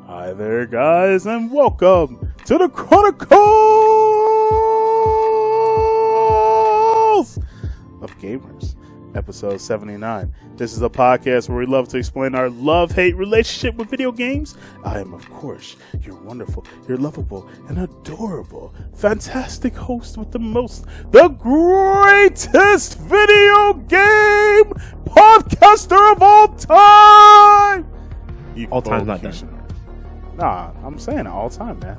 Hi there, guys, and welcome to the Chronicles of Gamers, episode 79. This is a podcast where we love to explain our love-hate relationship with video games. I am, of course, your wonderful, your lovable, and adorable, fantastic host with the most, the greatest video game podcaster of all time! All time's not done. Nah, I'm saying all time, man.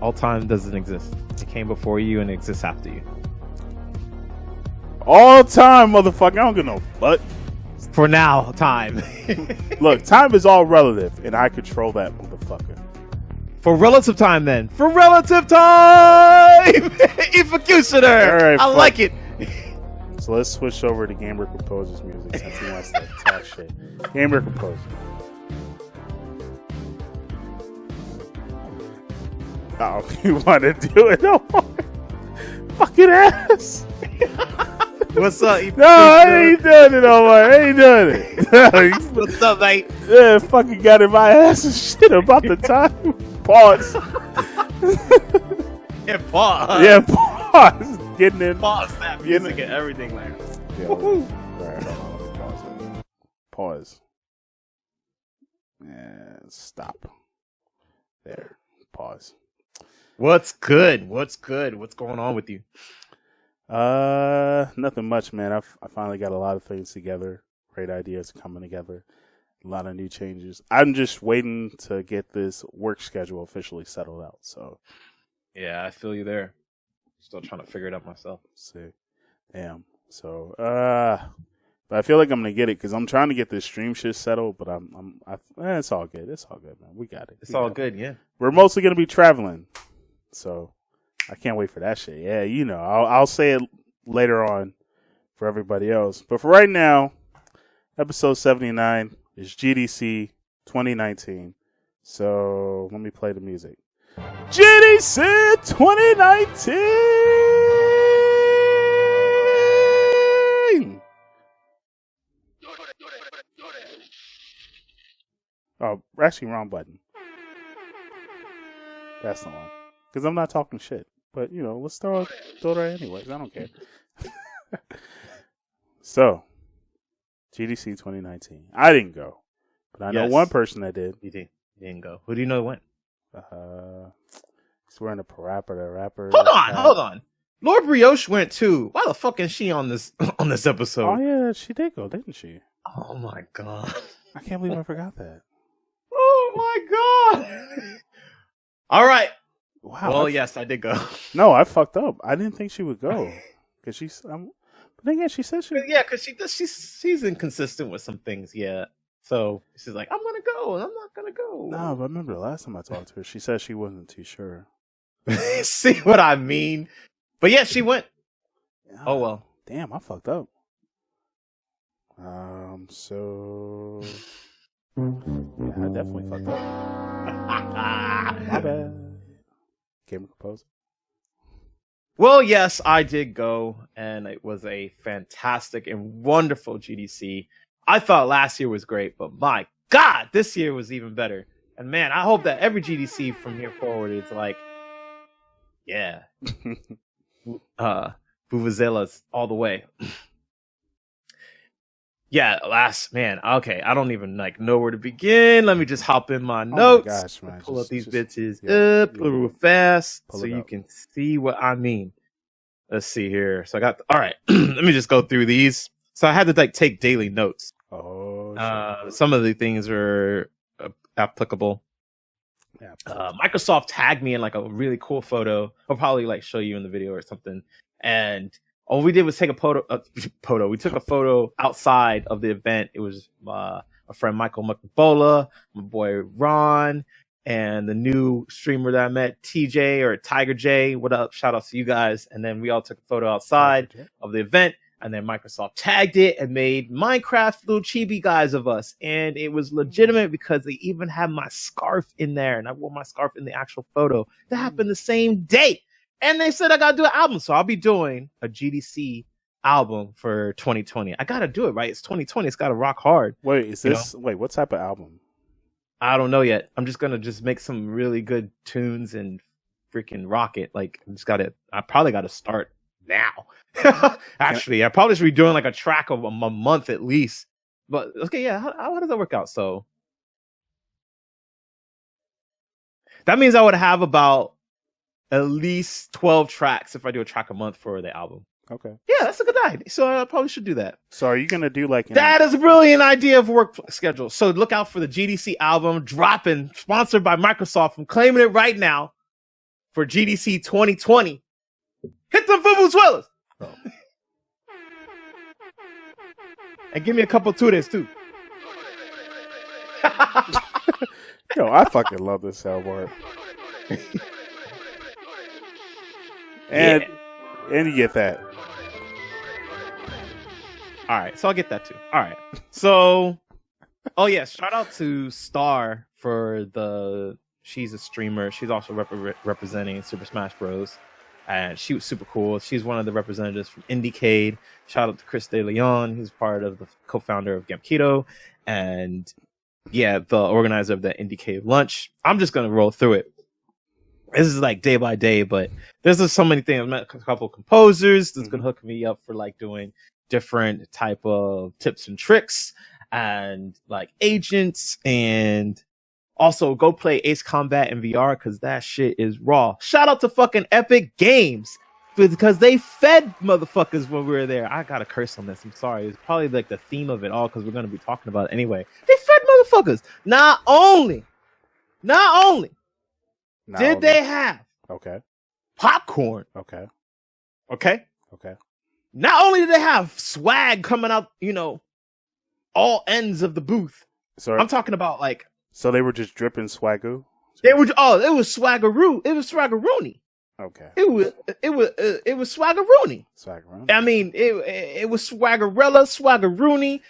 All time doesn't exist. It came before you and it exists after you. All time, motherfucker. I don't give no fuck. For now, time. Look, time is all relative, and I control that motherfucker. For relative time, then. For relative time! Efocutioner! Right, I like it. So let's switch over to Gamer Composer's music since he wants to talk shit. Gamer Composer. Oh, you want to do it? No, fucking ass. What's up? No, I ain't doing it no more. I ain't doing it. What's up, mate? Yeah, fucking got in my ass and shit about the time. Pause. Yeah, pause. Yeah, pause. Getting in. Pause that music and everything, man. Yeah, all right, hold on, pause it. Pause. And stop. There. Pause. What's good? What's good? What's going on with you? Nothing much, man. I finally got a lot of things together. Great ideas coming together. A lot of new changes. I'm just waiting to get this work schedule officially settled out. So, Yeah, I feel you there. Still trying to figure it out myself. see, damn. So, but I feel like I'm gonna get it because I'm trying to get this stream shit settled. But it's all good. It's all good, man. We got it. It's all good, yeah. We're mostly gonna be traveling, so I can't wait for that shit. Yeah, you know, I'll say it later on for everybody else. But for right now, episode 79 is GDC 2019. So let me play the music. GDC 2019! Oh, actually, wrong button. That's the one. Because I'm not talking shit. But, you know, let's throw it anyways. I don't care. So, GDC 2019. I didn't go. But I know one person that did. You didn't go. Who do you know went? He's wearing a rapper. Hold on. Lord Brioche went too. Why the fuck is she on this episode? Oh, yeah, she did go, didn't she? Oh, my God. I can't believe I forgot that. Oh, my God. All right. Wow. Well, yes, I did go. No, I fucked up. I didn't think she would go. Because but again, she said she... Yeah, because she's inconsistent with some things, yeah. So she's like, I'm going to go, and I'm not going to go. No, but I remember the last time I talked to her, she said she wasn't too sure. See what I mean? But yeah, she went. Yeah. Oh, well. Damn, I fucked up. So... Yeah, I definitely fucked up. My bad. Gamer Composer. Well, yes, I did go, and it was a fantastic and wonderful GDC. I thought last year was great, but my God, this year was even better. And man, I hope that every GDC from here forward is like, yeah, vuvuzelas all the way. Yeah, okay, I don't even know where to begin. Let me just hop in my notes. My gosh, man. Pull up these bitches up a little fast so you can see what I mean. Let's see here. So I got, all right, let me just go through these. So I had to take daily notes. Oh, some of the things are applicable. Yeah. Microsoft tagged me in a really cool photo. I'll probably show you in the video or something. And all we did was take a photo. We took a photo outside of the event. It was my friend Michael McBola, my boy Ron, and the new streamer that I met, TJ or Tiger J. What up? Shout out to you guys. And then we all took a photo outside of the event. And then Microsoft tagged it and made Minecraft little chibi guys of us. And it was legitimate because they even had my scarf in there. And I wore my scarf in the actual photo. That happened the same day. And they said I got to do an album. So I'll be doing a GDC album for 2020. I got to do it, right? It's 2020. It's got to rock hard. Wait, what type of album? I don't know yet. I'm just gonna make some really good tunes and freaking rock it. Like I probably gotta start now. Actually, I probably should be doing like a track of a month at least. But okay, yeah, how does that work out? So that means I would have about at least 12 tracks if I do a track a month for the album. Okay. Yeah, that's a good idea. So I probably should do that. So are you gonna do like that is a brilliant idea of work schedule. So look out for the GDC album dropping, sponsored by Microsoft. I'm claiming it right now for GDC 2020. Hit the vuvuzelas. Oh. And give me a couple tunes too. Yo, I fucking love this soundboard. And you get that. All right, so I'll get that too. All right, so shout out to Star for she's a streamer. She's also representing Super Smash Bros. And she was super cool. She's one of the representatives from IndieCade. Shout out to Chris De Leon, who's part of the co-founder of Gamketo, and the organizer of the IndieCade lunch. I'm just gonna roll through it. This is like day by day, but there's just so many things. I met a couple of composers that's gonna hook me up for like doing different type of tips and tricks and like agents, and also go play Ace Combat in VR because that shit is raw. Shout out to fucking Epic Games because they fed motherfuckers when we were there. I gotta curse on this. I'm sorry. It's probably like the theme of it all because we're gonna be talking about it anyway. They fed motherfuckers. Not only did they have popcorn. Okay. Not only did they have swag coming out, all ends of the booth. Sorry. I'm talking about like. So they were just dripping swagoo. It was swaggeroo. It was swaggeroony. Okay. It was swaggeroony. Swaggeroony. I mean, it was swaggerella, swaggeroony,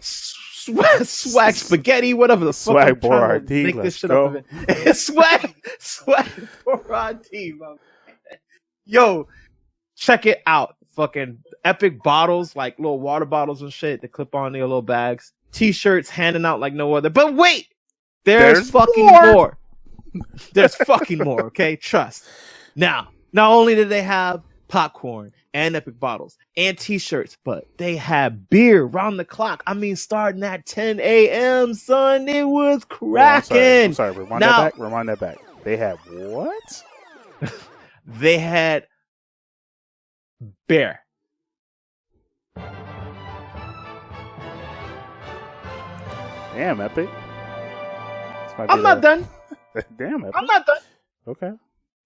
swag spaghetti, whatever the fuck. Swag Borat. Make this shit up. Swag Borat. Yo, check it out. Fucking epic bottles, like little water bottles and shit that clip on their little bags. T-shirts handing out like no other. But wait, there's fucking more. There's fucking more. Okay, trust. Now, not only did they have popcorn and epic bottles and T-shirts, but they had beer round the clock. I mean, starting at 10 a.m. Son, it was cracking. I'm sorry. Rewind that back. They had what? They had beer. Damn, Epic. I'm not done. Damn, Epic. I'm not done. Okay.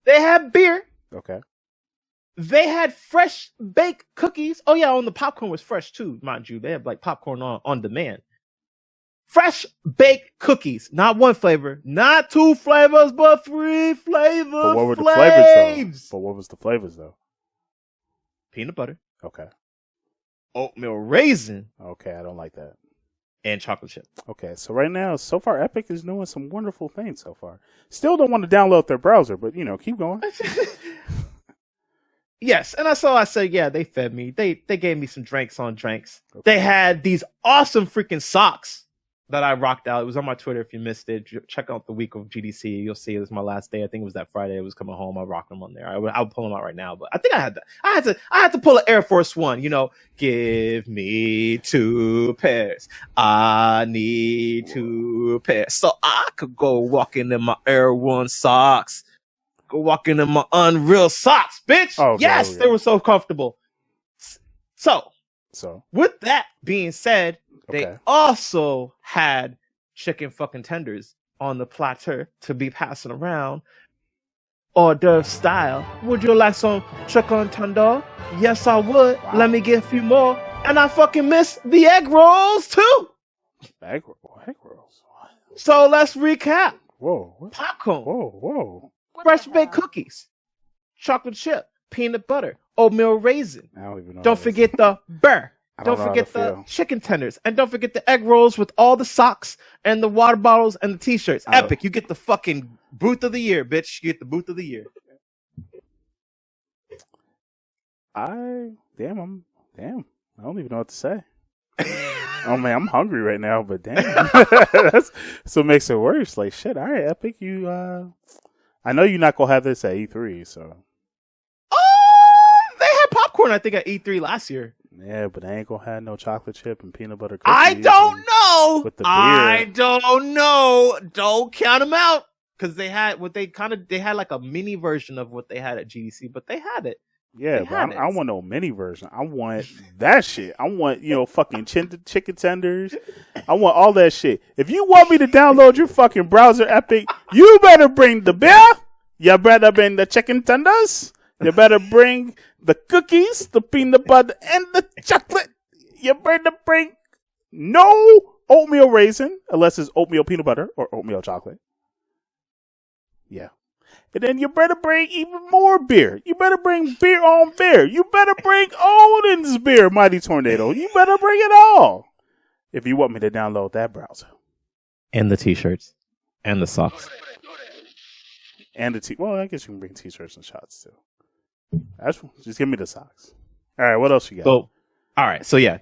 They had beer. Okay. They had fresh baked cookies. Oh yeah, the popcorn was fresh too, mind you. They had like popcorn on demand. Fresh baked cookies. Not one flavor, not two flavors, but 3 flavors. But what were the flavors though? What was the flavors though? Peanut butter. Okay. Oatmeal raisin. Okay, I don't like that. And chocolate chip. Okay, so right now, so far, Epic is doing some wonderful things so far. Still don't want to download their browser, but, keep going. Yes, and I said, yeah, they fed me. They gave me some drinks on drinks. Okay. They had these awesome freaking socks that I rocked out. It was on my Twitter if you missed it. Check out the week of GDC. You'll see it was my last day. I think it was that Friday. I was coming home. I rocked them on there. I'll pull them out right now, but I think I had to pull an Air Force One. Give me 2 pairs. I need 2 pairs so I could go walking in my Air One socks. Go walking in my Unreal socks, bitch. Oh, yes, they were so comfortable. So with that being said. They also had chicken fucking tenders on the platter to be passing around. Hors d'oeuvre style. Would you like some chicken tender? Yes, I would. Wow. Let me get a few more. And I fucking miss the egg rolls too. Egg rolls. So let's recap. Whoa. Popcorn. Whoa. Fresh baked cookies. Chocolate chip. Peanut butter. Oatmeal raisin. I don't even know. Don't forget the burr. Don't forget the chicken tenders. And don't forget the egg rolls with all the socks and the water bottles and the T-shirts. Epic. You get the fucking booth of the year, bitch. You get the booth of the year. Damn. I don't even know what to say. Oh man, I'm hungry right now, but damn, that's what makes it worse. Like shit. All right, Epic, you. I know you're not gonna have this at E3, so. They had popcorn, I think, at E3 last year. Yeah, but they ain't gonna have no chocolate chip and peanut butter cookies. I don't know. With the beer. I don't know. Don't count them out because they had they had like a mini version of what they had at GDC, but they had it. Yeah, but I want no mini version. I want that shit. I want, fucking chicken tenders. I want all that shit. If you want me to download your fucking browser, Epic, you better bring the beer. You better bring the chicken tenders. You better bring the cookies, the peanut butter, and the chocolate. You better bring no oatmeal raisin, unless it's oatmeal peanut butter or oatmeal chocolate. Yeah. And then you better bring even more beer. You better bring beer on beer. You better bring Odin's beer, Mighty Tornado. You better bring it all. If you want me to download that browser. And the t-shirts. And the socks. And well, I guess you can bring t-shirts and shots too. Just give me the socks. All right, what else you got? So, all right, so yeah.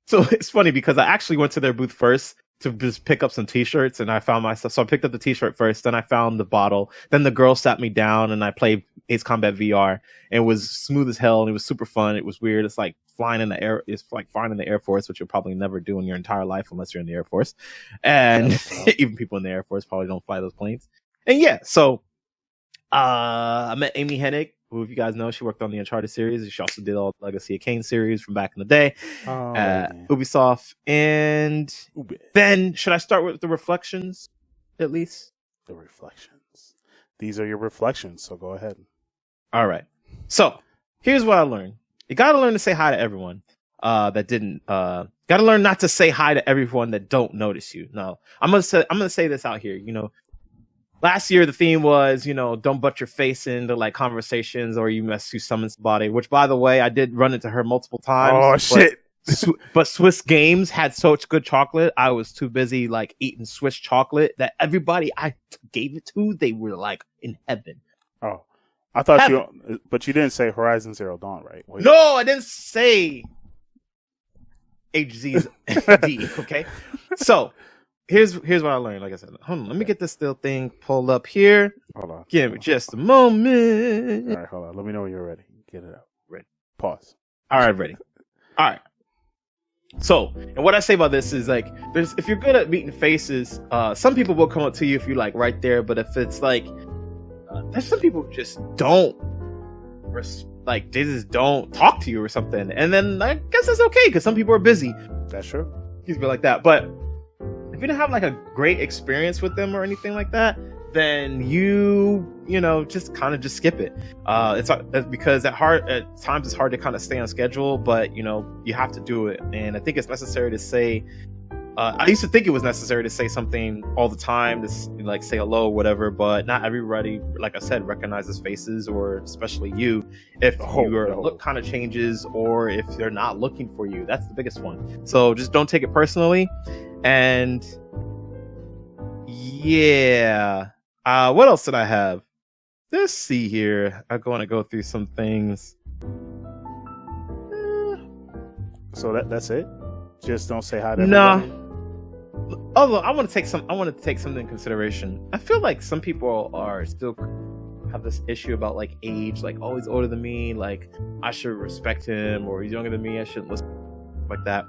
So it's funny because I actually went to their booth first to just pick up some t-shirts, and I found myself. So I picked up the t-shirt first, then I found the bottle. Then the girl sat me down, and I played Ace Combat VR. And it was smooth as hell, and it was super fun. It was weird. It's like flying in the air. It's like flying in the Air Force, which you'll probably never do in your entire life unless you're in the Air Force. And even people in the Air Force probably don't fly those planes. And yeah, so I met Amy Hennig, who, if you guys know, she worked on the Uncharted series. She also did all the Legacy of Kain series from back in the day. Ubisoft. And then, should I start with the reflections, at least? The reflections. These are your reflections, so go ahead. All right. So, here's what I learned. You gotta learn to say hi to everyone that didn't. Gotta learn not to say hi to everyone that don't notice you. No, I'm gonna say this out here. Last year, the theme was, don't butt your face into like conversations or you summon somebody, which, by the way, I did run into her multiple times. Oh, shit. But Swiss Games had such good chocolate. I was too busy like eating Swiss chocolate that everybody I gave it to, they were like in heaven. Oh, I thought but you didn't say Horizon Zero Dawn, right? Wait. No, I didn't say HZ's D, okay? So, Here's what I learned. Like I said, hold on. Let me get this little thing pulled up here. Hold on. Give me just a moment. All right, hold on. Let me know when you're ready. Get it out. Ready. Pause. All right, ready. All right. So, and what I say about this is like, if you're good at meeting faces, some people will come up to you if you're like right there. But if it's like, there's some people who just don't, they just don't talk to you or something. And then I guess that's okay because some people are busy. That's true. Excuse me, like that. But if you didn't have like a great experience with them or anything like that, then you just kind of just skip it. It's because at times it's hard to kind of stay on schedule, but you have to do it. And I think it's necessary to say, I used to think it was necessary to say something all the time, to like say hello or whatever, but not everybody, like I said, recognizes faces, or especially you, if your look kind of changes or if they're not looking for you. That's the biggest one. So just don't take it personally. And yeah, what else did I have? Let's see here. I'm going to go through some things. So that's it? Just don't say hi to everybody? Nah. Although I want to take something in consideration. I feel like some people are still have this issue about like age, like, oh, he's older than me, like I should respect him, or he's younger than me, I shouldn't listen like that.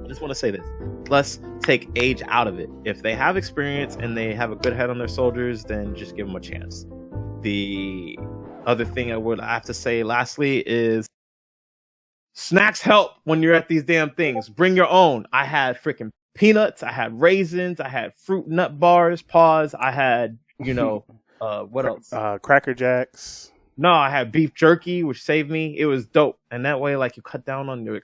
I just want to say this. Let's take age out of it. If they have experience and they have a good head on their shoulders, then just give them a chance. The other thing I have to say lastly is snacks help when you're at these damn things. Bring your own. I had freaking peanuts, I had raisins, I had fruit nut bars, I had, what else? Cracker Jacks. No, I had beef jerky, which saved me. It was dope. And that way, like, you cut down on your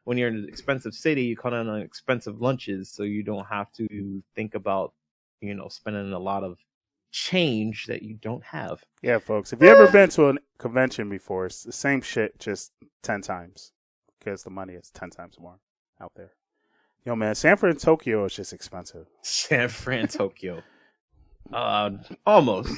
when you're in an expensive city, you cut down on expensive lunches, so you don't have to think about, spending a lot of change that you don't have. Yeah, folks, if you ever been to a convention before, it's the same shit, just 10 times, because the money is 10 times more out there. Yo, man, San Fran, Tokyo is just expensive. San Fran, Tokyo. Almost.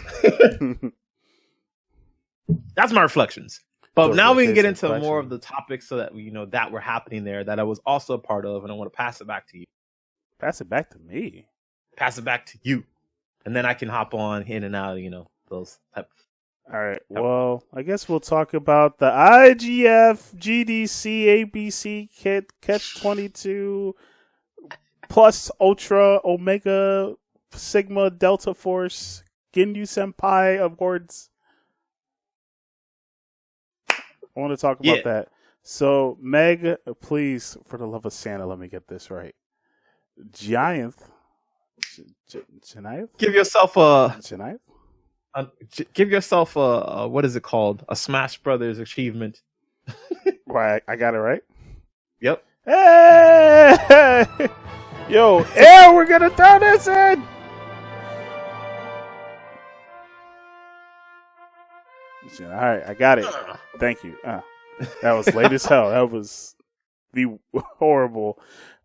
That's my reflections. But Those now are we can get basic into more of questions. the topics so that that were happening there that I was also a part of, and I want to pass it back to you. Pass it back to me. Pass it back to you, and then I can hop on in and out. Those type. All right. Well, I guess we'll talk about the IGF GDC ABC Kit Catch 22 plus Ultra Omega Sigma Delta Force Ginyu Senpai Awards. I want to talk about that. So, Meg, please, for the love of Santa, let me get this right. Jayanth. Jayanth? Give yourself a Jayanth? Give yourself a what is it called? A Smash Brothers achievement. Right, I got it right? Yep. Hey! Yo, yeah, we're gonna throw this in! Alright, I got it. Thank you. That was late as hell. That was horrible.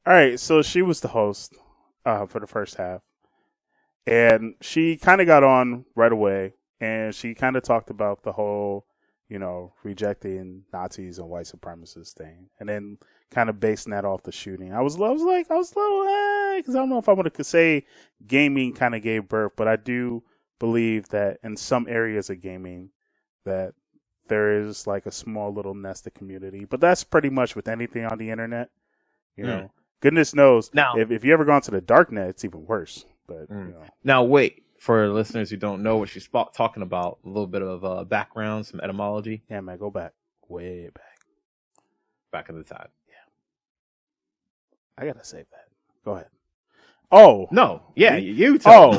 Alright, so she was the host for the first half. And she kind of got on right away. And she kind of talked about the whole, rejecting Nazis and white supremacists thing. And then kind of basing that off the shooting. I was a little, because I don't know if I want to say gaming kind of gave birth. But I do believe that in some areas of gaming, that there is like a small little nested community. But that's pretty much with anything on the internet. Goodness knows, if you ever gone to the dark net, it's even worse. But Now wait, for listeners who don't know what she's talking about, a little bit of background, some etymology. Yeah, man, go back, way back in the time. Yeah, I gotta save that. Go ahead. Oh no, yeah, you tell.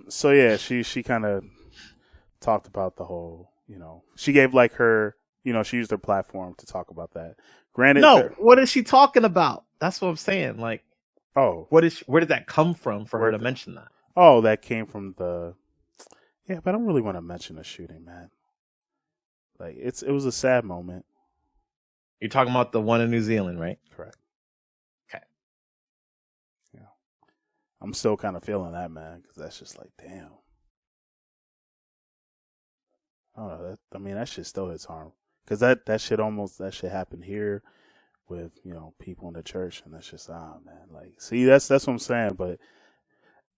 So yeah, she kind of talked about the whole. She gave like her. She used her platform to talk about that. Granted, what is she talking about? That's what I'm saying. Like, where did that come from for her to mention that? Oh, that came from yeah, but I don't really want to mention the shooting, man. Like, it was a sad moment. You're talking about the one in New Zealand, right? Correct. Okay. Yeah. I'm still kind of feeling that, man, because that's just like, damn. I don't know. That shit still hits hard. Because that shit happened here with, people in the church, and that's just, man. Like, see, that's what I'm saying, but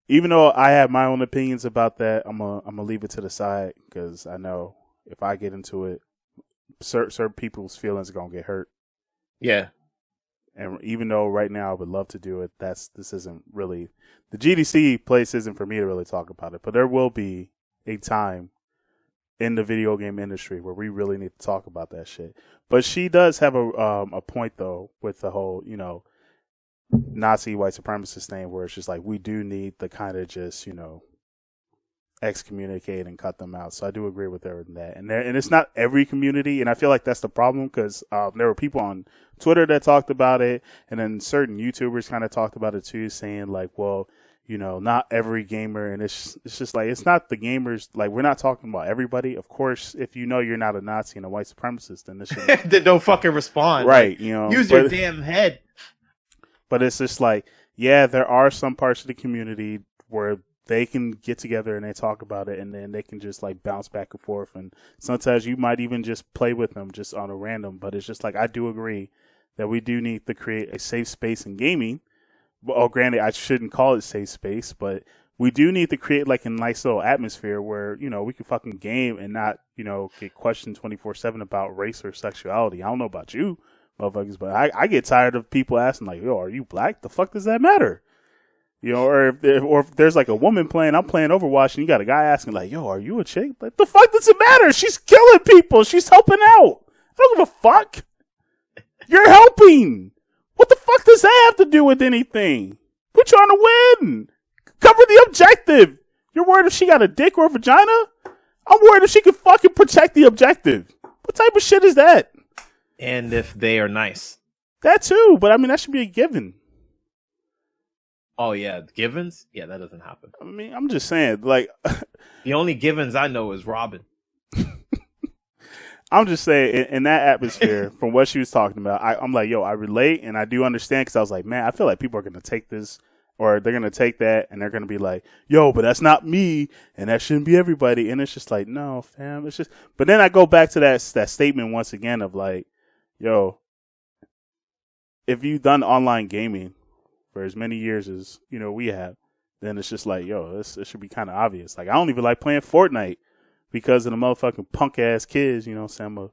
even though I have my own opinions about that, I'm gonna leave it to the side because I know if I get into it, certain people's feelings are gonna get hurt. Yeah. And even though right now I would love to do it, this isn't really the GDC place isn't for me to really talk about it. But there will be a time in the video game industry where we really need to talk about that shit. But she does have a point though with the whole Nazi white supremacist thing, where it's just like we do need to kind of just excommunicate and cut them out. So I do agree with her in that, and it's not every community, and I feel like that's the problem because there were people on Twitter that talked about it, and then certain YouTubers kind of talked about it too, saying like, well, not every gamer, and it's just like it's not the gamers. Like we're not talking about everybody. Of course, if you're not a Nazi and a white supremacist, then this should then don't fucking respond, right? Like, use your damn head. But it's just like, yeah, there are some parts of the community where they can get together and they talk about it, and then they can just like bounce back and forth. And sometimes you might even just play with them just on a random. But it's just like, I do agree that we do need to create a safe space in gaming. Well, granted, I shouldn't call it safe space, but we do need to create like a nice little atmosphere where, we can fucking game and not, get questioned 24/7 about race or sexuality. I don't know about you, motherfuckers, but I get tired of people asking like, yo, are you black? The fuck does that matter? Or if there's like a woman playing, I'm playing Overwatch, and you got a guy asking like, yo, are you a chick? Like, the fuck does it matter? She's killing people. She's helping out. I don't give a fuck. You're helping. What the fuck does that have to do with anything? We're trying to win. Cover the objective. You're worried if she got a dick or a vagina? I'm worried if she can fucking protect the objective. What type of shit is that? And if they are nice. That too, but that should be a given. Oh yeah, givens? Yeah, that doesn't happen. I'm just saying, like the only givens I know is Robin. I'm just saying, in that atmosphere, from what she was talking about, I'm like, yo, I relate and I do understand, because I was like, man, I feel like people are going to take this or they're gonna take that and they're gonna be like, "Yo, but that's not me, and that shouldn't be everybody." And it's just like, no, fam, it's just. But then I go back to that statement once again of like, "Yo, if you've done online gaming for as many years as we have, then it's just like, yo, it should be kind of obvious. Like, I don't even like playing Fortnite because of the motherfucking punk ass kids. You know, what I'm saying?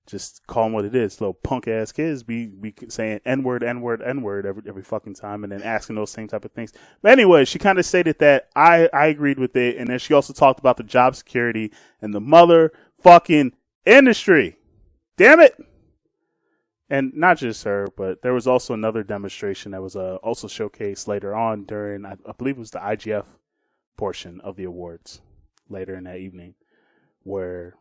Just call them what it is. Little punk ass kids be saying N-word every fucking time, and then asking those same type of things. But anyway, she kind of stated that I agreed with it, and then she also talked about the job security and the motherfucking industry. Damn it! And not just her, but there was also another demonstration that was also showcased later on during, I believe it was the IGF portion of the awards later in that evening, where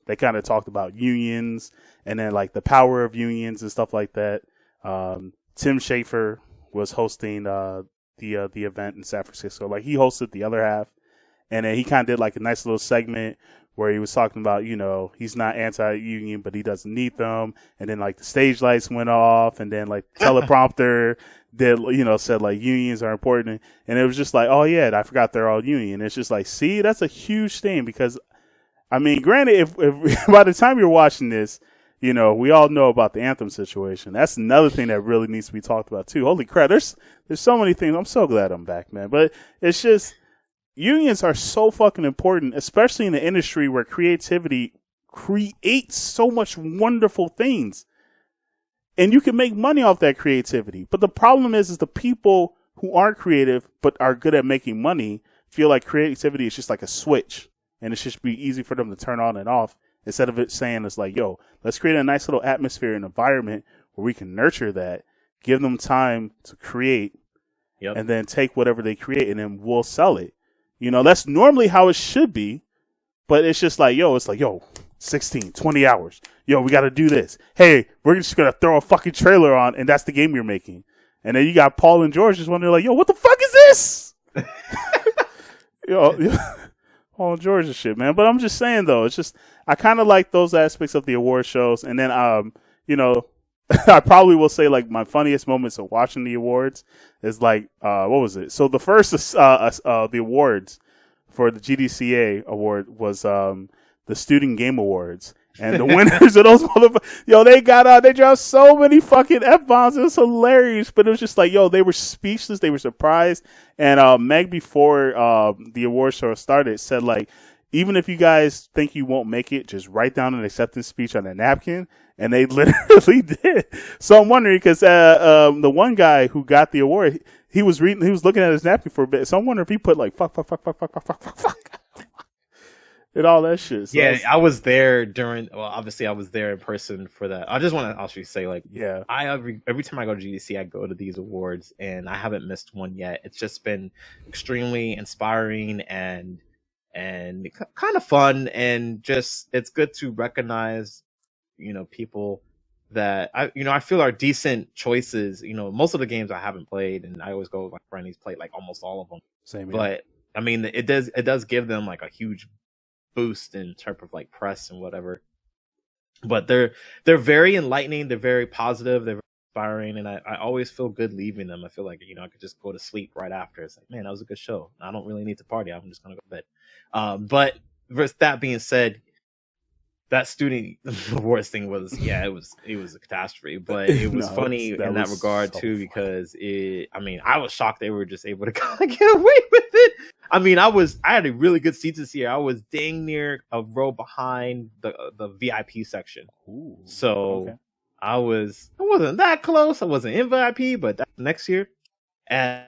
they kind of talked about unions and then like the power of unions and stuff like that. Tim Schafer was hosting the event in San Francisco. Like, he hosted the other half, and then he kind of did like a nice little segment where he was talking about, he's not anti-union, but he doesn't need them. And then like the stage lights went off, and then like teleprompter said like unions are important. And it was just like, oh yeah, I forgot they're all union. It's just like, see, that's a huge thing, because I mean, granted, if by the time you're watching this, we all know about the Anthem situation. That's another thing that really needs to be talked about too. Holy crap, there's so many things. I'm so glad I'm back, man. But it's just, unions are so fucking important, especially in the industry where creativity creates so much wonderful things. And you can make money off that creativity. But the problem is the people who aren't creative but are good at making money feel like creativity is just like a switch. And it should be easy for them to turn on and off, instead of it saying it's like, yo, let's create a nice little atmosphere and environment where we can nurture that, give them time to create, and then take whatever they create and then we'll sell it. That's normally how it should be, but it's just like, yo, 16, 20 hours. Yo, we got to do this. Hey, we're just going to throw a fucking trailer on, and that's the game you're making. And then you got Paul and George just wondering like, yo, what the fuck is this? Paul and George and shit, man. But I'm just saying, though, it's just, I kind of like those aspects of the award shows. And then, I probably will say, like, my funniest moments of watching the awards is, like, what was it? So the first, the awards for the GDCA award was the Student Game Awards. And the winners of those motherfuckers, yo, they dropped so many fucking F-bombs. It was hilarious. But it was just like, yo, they were speechless. They were surprised. And Meg, before the award show started, said, like, even if you guys think you won't make it, just write down an acceptance speech on a napkin. And they literally did. So I'm wondering, because the one guy who got the award, he was looking at his napkin for a bit. So I'm wondering if he put like fuck, and all that shit. So yeah, I was there obviously I was there in person for that. I just want to actually say, like, yeah, every time I go to GDC, I go to these awards, and I haven't missed one yet. It's just been extremely inspiring and kind of fun, and just, it's good to recognize, people that I feel are decent choices. Most of the games I haven't played, and I always go with my friend, he's played like almost all of them. Same here. But I mean, it does give them like a huge boost in terms of like press and whatever. But they're very enlightening, they're very positive, they're very inspiring, and I always feel good leaving them. I feel like I could just go to sleep right after. It's like, man, that was a good show. I don't really need to party. I'm just gonna go to bed. But with that being said, that student awards thing was, it was a catastrophe, but it was funny in that regard too, because I was shocked they were just able to kind of get away with it. I mean, I had a really good seat this year. I was dang near a row behind the VIP section. Ooh, so okay. I wasn't that close. I wasn't in VIP, but that's next year. And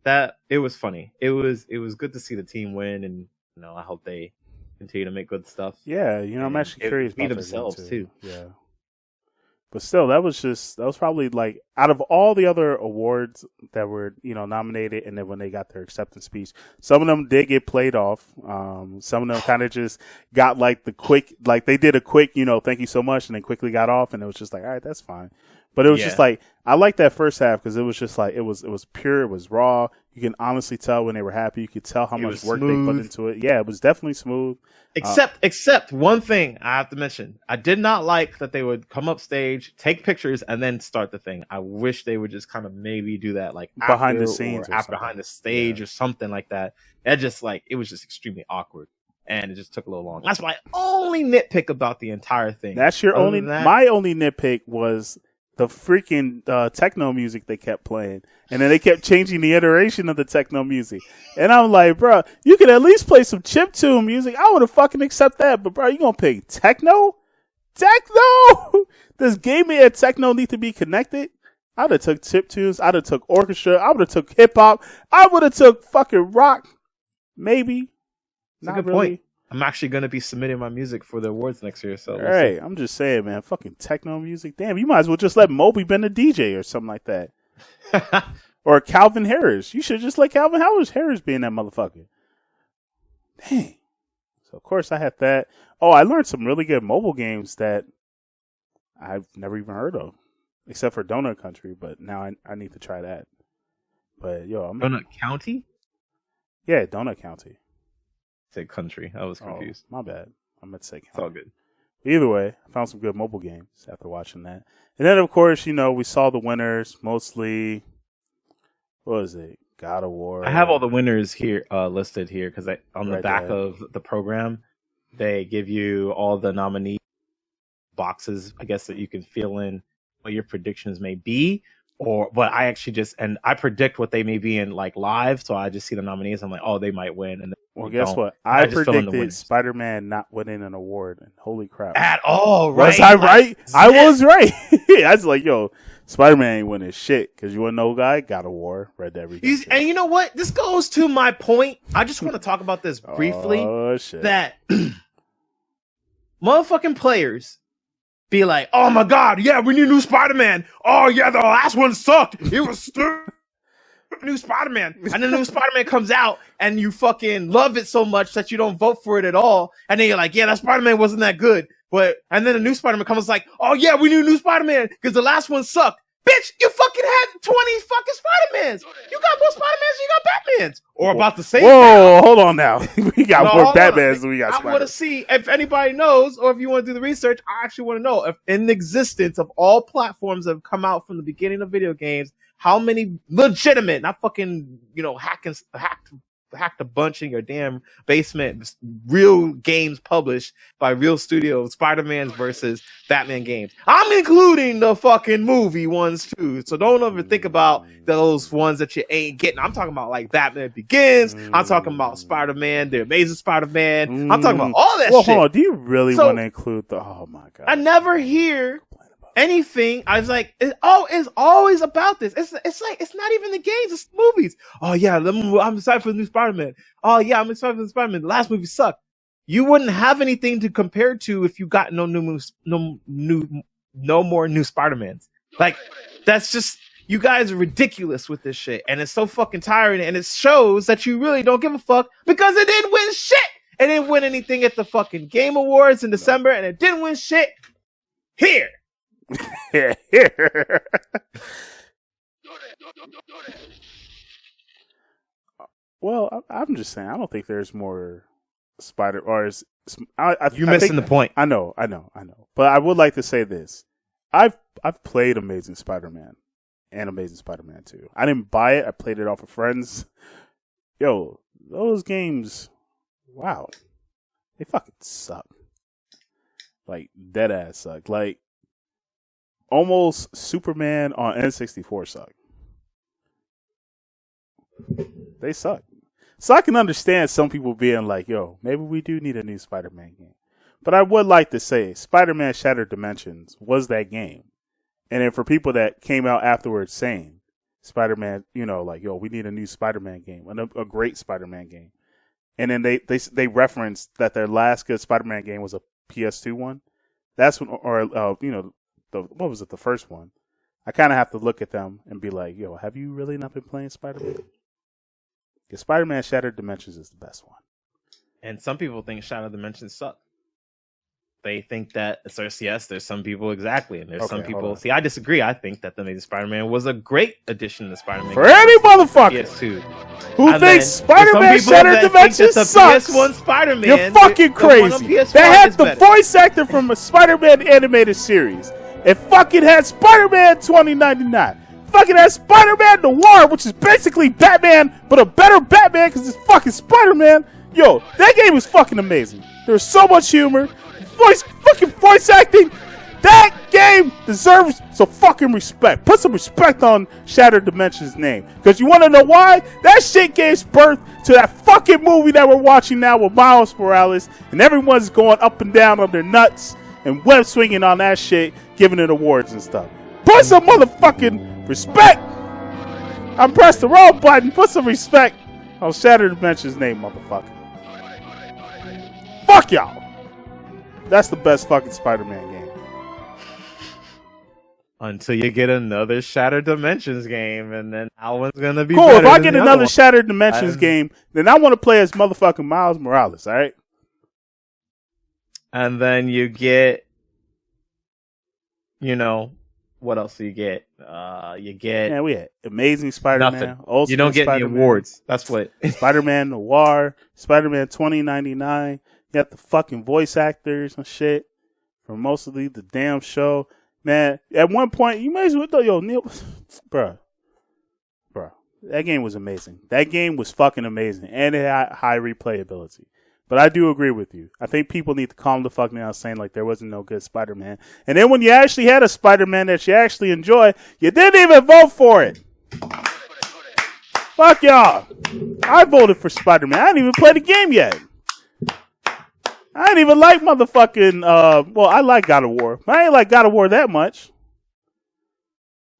that, it was funny. It was good to see the team win, and I hope they continue to make good stuff. Yeah, I'm actually curious about themselves too. Yeah. But still, that was probably, like, out of all the other awards that were, nominated, and then when they got their acceptance speech, some of them did get played off. Some of them kind of just got like they did a quick, thank you so much, and then quickly got off, and it was just like, all right, that's fine. But it was just like, I liked that first half because it was just like, it was pure, it was raw. You can honestly tell when they were happy. You could tell how much work smooth. they put into it. Yeah, it was definitely smooth. Except one thing I have to mention. I did not like that they would come up stage, take pictures, and then start the thing. I wish they would just kind of maybe do that like behind the scenes, or after behind the stage or something like that. It was just extremely awkward, and it just took a little long. That's my only nitpick about the entire thing. That's your only. My only nitpick was the freaking techno music they kept playing. And then they kept changing the iteration of the techno music. And I'm like, bro, you could at least play some chiptune music. I would have fucking accept that. But, bro, you going to play techno? Techno? Does gaming and techno need to be connected? I would have took chiptunes. I would have took orchestra. I would have took hip-hop. I would have took fucking rock. Maybe. That's a good point. I'm actually going to be submitting my music for the awards next year. So hey, I'm just saying, man, fucking techno music. Damn, you might as well just let Moby been a DJ or something like that. Or Calvin Harris. You should just let Calvin Harris be in that motherfucker. Dang. So, of course, I had that. Oh, I learned some really good mobile games that I've never even heard of. Except for Donut Country, but now I need to try that. But, Donut County? Yeah, Donut County. Say country. I was confused. My bad. I meant to say county. It's all good. Either way, I found some good mobile games after watching that. And then, of course, we saw the winners. Mostly, what was it? God of War. I have all the winners here listed here because on the back of the program, they give you all the nominee boxes, I guess, that you can fill in what your predictions may be. But I actually I predict what they may be in like live, so I just see the nominees. I'm like, oh, they might win. And well, guess what? I predicted Spider-Man not winning an award. And holy crap! At all, right? Was I right? I was right. I was like, yo, Spider-Man ain't winning shit because you want to know, guy God of War, Red Dead Redemption. And you know what? This goes to my point. I just want to talk about this briefly. Oh shit! That motherfucking players be like, oh my god, yeah, we need new Spider-Man. Oh yeah, the last one sucked. It was stupid. New Spider-Man. And then the new Spider-Man comes out and you fucking love it so much that you don't vote for it at all. And then you're like, yeah, that Spider-Man wasn't that good. And then the new Spider-Man comes like, oh yeah, we need a new Spider-Man because the last one sucked. Bitch, you fucking had 20 fucking Spider-Mans. You got more Spider-Mans than you got Batmans. Or about the same. Whoa, hold on now. We got more Batmans than we got Spider-Man. I want to see if anybody knows, or if you want to do the research, I actually want to know if in the existence of all platforms that have come out from the beginning of video games, how many legitimate, not fucking, hacked a bunch in your damn basement, real games published by real studios, Spider-Man versus Batman games. I'm including the fucking movie ones too. So don't ever think about those ones that you ain't getting. I'm talking about like Batman Begins. I'm talking about Spider-Man, the Amazing Spider-Man. I'm talking about all that shit. Hold on. Do you really want to include oh my God. I never hear anything. I was like, it's always about this. It's like, it's not even the games, it's the movies. Oh yeah, I'm excited for the new Spider-Man. Oh yeah, I'm excited for the Spider-Man. The last movie sucked. You wouldn't have anything to compare to if you got no more new Spider-Mans. Like, that's just, you guys are ridiculous with this shit. And it's so fucking tiring. And it shows that you really don't give a fuck because it didn't win shit. It didn't win anything at the fucking Game Awards in December. And it didn't win shit here. Well, I'm just saying. I don't think there's more Spider. You're missing the point. I know. But I would like to say this: I've played Amazing Spider-Man and Amazing Spider-Man 2. I didn't buy it. I played it off of friends. Yo, those games, wow, they fucking suck. Like dead ass suck. Like. Almost Superman on N64 suck. They suck. So I can understand some people being like, yo, maybe we do need a new Spider-Man game. But I would like to say Spider-Man Shattered Dimensions was that game. And then for people that came out afterwards saying Spider-Man, like, yo, we need a new Spider-Man game, a great Spider-Man game. And then they referenced that their last good Spider-Man game was a PS2 one. That's when, what was it, the first one? I kind of have to look at them and be like, yo, have you really not been playing Spider-Man? Because Spider-Man Shattered Dimensions is the best one. And some people think Shattered Dimensions suck. they think that there's some people exactly, and there's some Okay, people. See, I disagree. I think that the Amazing Spider-Man was a great addition to Spider-Man For any motherfucker PS2. who And thinks then Spider-Man there's some people Shattered that think Dimensions that the sucks, PS1 Spider-Man, you're fucking the one on crazy. PS1 They had is the better. voice actor from a Spider-Man animated series. It fucking had Spider-Man 2099. Fucking had Spider-Man Noir, which is basically Batman, but a better Batman because it's fucking Spider-Man. Yo, that game was fucking amazing. There's so much humor, fucking voice acting. That game deserves some fucking respect. Put some respect on Shattered Dimensions' name. Because you want to know why? That shit gave birth to that fucking movie that we're watching now with Miles Morales. And everyone's going up and down on their nuts and web swinging on that shit, giving it awards and stuff. Put some motherfucking respect. I pressed the wrong button. Put some respect on Shattered Dimensions' name, motherfucker. Fuck y'all. That's the best fucking Spider-Man game. Until you get another Shattered Dimensions game, and then that one's gonna be cool. better If I than get the another other one. Shattered Dimensions game, then I want to play as motherfucking Miles Morales. All right. And then you get, what else do you get? You get Man, we had Amazing Spider-Man. nothing. Ultimate You don't get Spider-Man, any awards. That's what. Spider-Man Noir, Spider-Man 2099. You got the fucking voice actors and shit from mostly the damn show. Man, at one point, you may as well, yo, Neil, bruh, that game was amazing. That game was fucking amazing, and it had high replayability. But I do agree with you. I think people need to calm the fuck down saying like there wasn't no good Spider-Man. And then when you actually had a Spider-Man that you actually enjoy, you didn't even vote for it. Fuck y'all. I voted for Spider-Man. I didn't even play the game yet. I didn't even like motherfucking, I like God of War. But I ain't like God of War that much.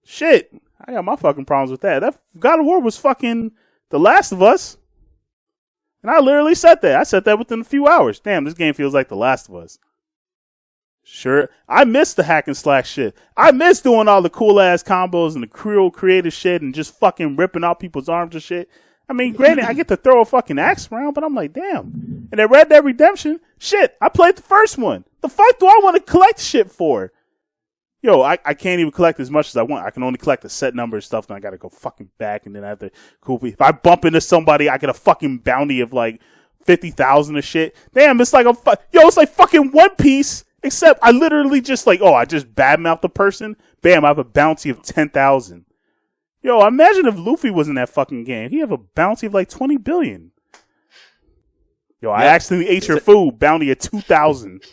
Shit. I got my fucking problems with that. That God of War was fucking The Last of Us. And I literally said that. I said that within a few hours. Damn, this game feels like The Last of Us. Sure. I miss the hack and slash shit. I miss doing all the cool ass combos and the cruel creative shit and just fucking ripping out people's arms and shit. I mean, granted, I get to throw a fucking axe around, but I'm like, damn. And at Red Dead Redemption, shit, I played the first one. The fuck do I want to collect shit for? Yo, I can't even collect as much as I want. I can only collect a set number of stuff, and I gotta go fucking back, and then I have to if I bump into somebody, I get a fucking bounty of like 50,000 of shit. Damn, it's like it's like fucking One Piece, except I literally just I just badmouth the person. Bam, I have a bounty of 10,000. Yo, imagine if Luffy was in that fucking game. He'd have a bounty of like 20 billion. Yo, I accidentally ate your food, bounty of 2,000.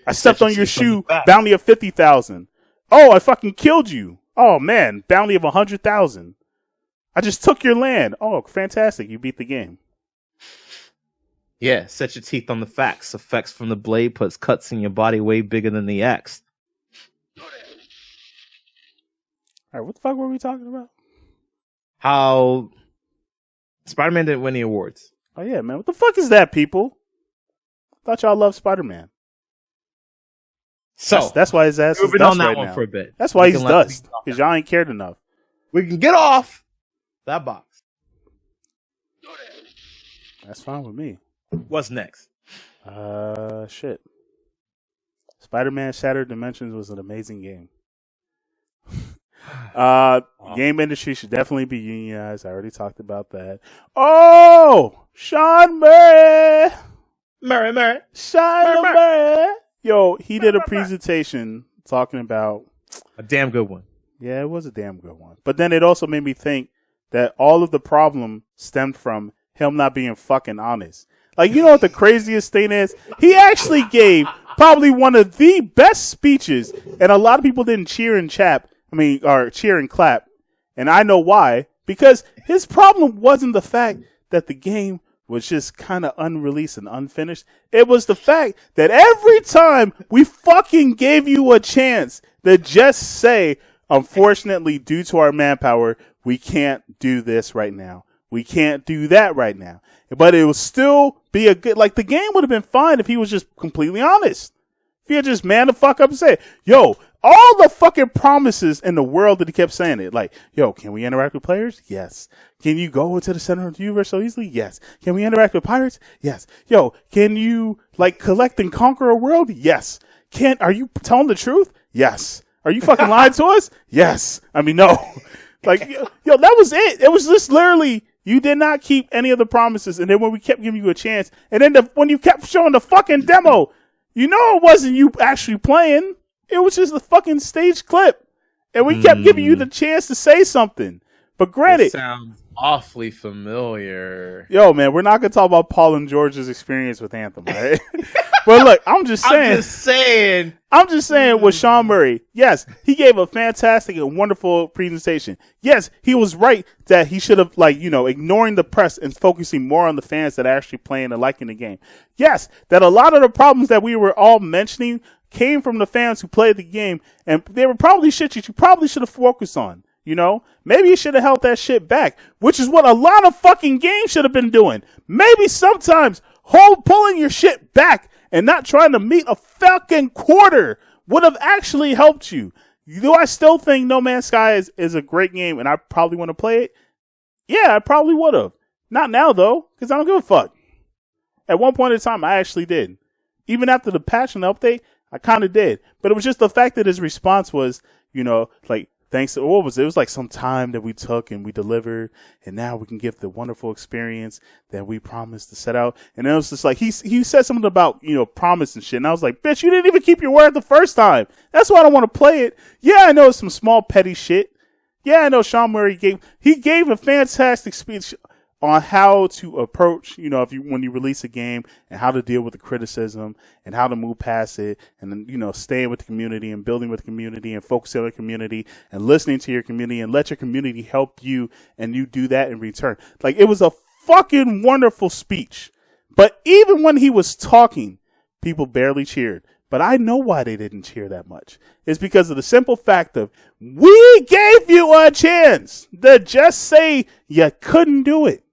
I stepped on your shoe, bounty of 50,000. Oh, I fucking killed you. Oh man, bounty of 100,000. I just took your land. Oh, fantastic. You beat the game. Yeah, set your teeth on the facts. Effects from the blade puts cuts in your body way bigger than the axe. Alright, what the fuck were we talking about? How Spider-Man didn't win the awards. Oh yeah, man. What the fuck is that, people? Thought y'all loved Spider-Man. So that's why his ass is moving dust on that right one now. for a bit. That's why he's dust. Because y'all ain't cared enough. We can get off that box. That's fine with me. What's next? Shit. Spider-Man Shattered Dimensions was an amazing game. Game industry should definitely be unionized. I already talked about that. Oh, Sean Murray. Sean Murray. Yo, he did a presentation talking about a damn good one. Yeah, it was a damn good one. But then it also made me think that all of the problem stemmed from him not being fucking honest. Like, you know what the craziest thing is? He actually gave probably one of the best speeches, and a lot of people didn't cheer and clap. And I know why. Because his problem wasn't the fact that the game was just kind of unreleased and unfinished. It was the fact that every time we fucking gave you a chance to just say, unfortunately, due to our manpower, we can't do this right now. We can't do that right now. But it will still be a good, the game would have been fine if he was just completely honest. If he had just man the fuck up and said, yo, all the fucking promises in the world that he kept saying it. Like, yo, can we interact with players? Yes. Can you go into the center of the universe so easily? Yes. Can we interact with pirates? Yes. Yo, can you like collect and conquer a world? Yes. Are you telling the truth? Yes. Are you fucking lying to us? Yes. I mean, no. Like, yo, that was it. It was just literally, you did not keep any of the promises. And then when we kept giving you a chance, and then when you kept showing the fucking demo, you know it wasn't you actually playing. It was just the fucking stage clip. And we kept giving you the chance to say something. But granted. It sounds awfully familiar. Yo, man, we're not going to talk about Paul and George's experience with Anthem, right? But look, I'm just saying with Sean Murray, yes, he gave a fantastic and wonderful presentation. Yes, he was right that he should have, like, you know, ignoring the press and focusing more on the fans that are actually playing and liking the game. Yes, that a lot of the problems that we were all mentioning came from the fans who played the game, and they were probably shit that you probably should have focused on. You know, maybe you should have held that shit back, which is what a lot of fucking games should have been doing. Maybe sometimes pulling your shit back and not trying to meet a fucking quarter would have actually helped you. Do I still think No Man's Sky is a great game and I probably want to play it? Yeah, I probably would have. Not now, though, because I don't give a fuck. At one point in time, I actually did. Even after the patch and update, I kind of did. But it was just the fact that his response was, you know, like, thanks to, what was it? It was like some time that we took and we delivered, and now we can give the wonderful experience that we promised to set out. And it was just like, he said something about, you know, promise and shit. And I was like, bitch, you didn't even keep your word the first time. That's why I don't want to play it. Yeah, I know it's some small petty shit. Yeah, I know Sean Murray gave a fantastic speech on how to approach, you know, when you release a game and how to deal with the criticism and how to move past it and then, you know, staying with the community and building with the community and focusing on the community and listening to your community and let your community help you and you do that in return. Like, it was a fucking wonderful speech. But even when he was talking, people barely cheered. But I know why they didn't cheer that much. It's because of the simple fact of, we gave you a chance to just say you couldn't do it.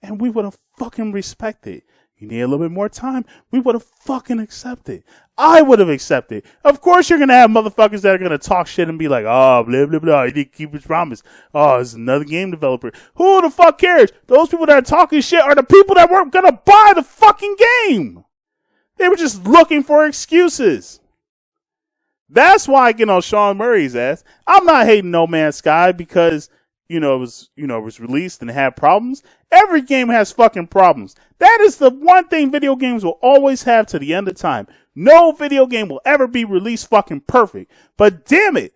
And we would have fucking respected. You need a little bit more time. We would have fucking accepted. I would have accepted. Of course, you're going to have motherfuckers that are going to talk shit and be like, oh, blah, blah, blah. He didn't keep his promise. Oh, it's another game developer. Who the fuck cares? Those people that are talking shit are the people that weren't going to buy the fucking game. They were just looking for excuses. That's why I get on Sean Murray's ass. I'm not hating No Man's Sky because, it was released and had problems. Every game has fucking problems. That is the one thing video games will always have to the end of time. No video game will ever be released fucking perfect. But damn it,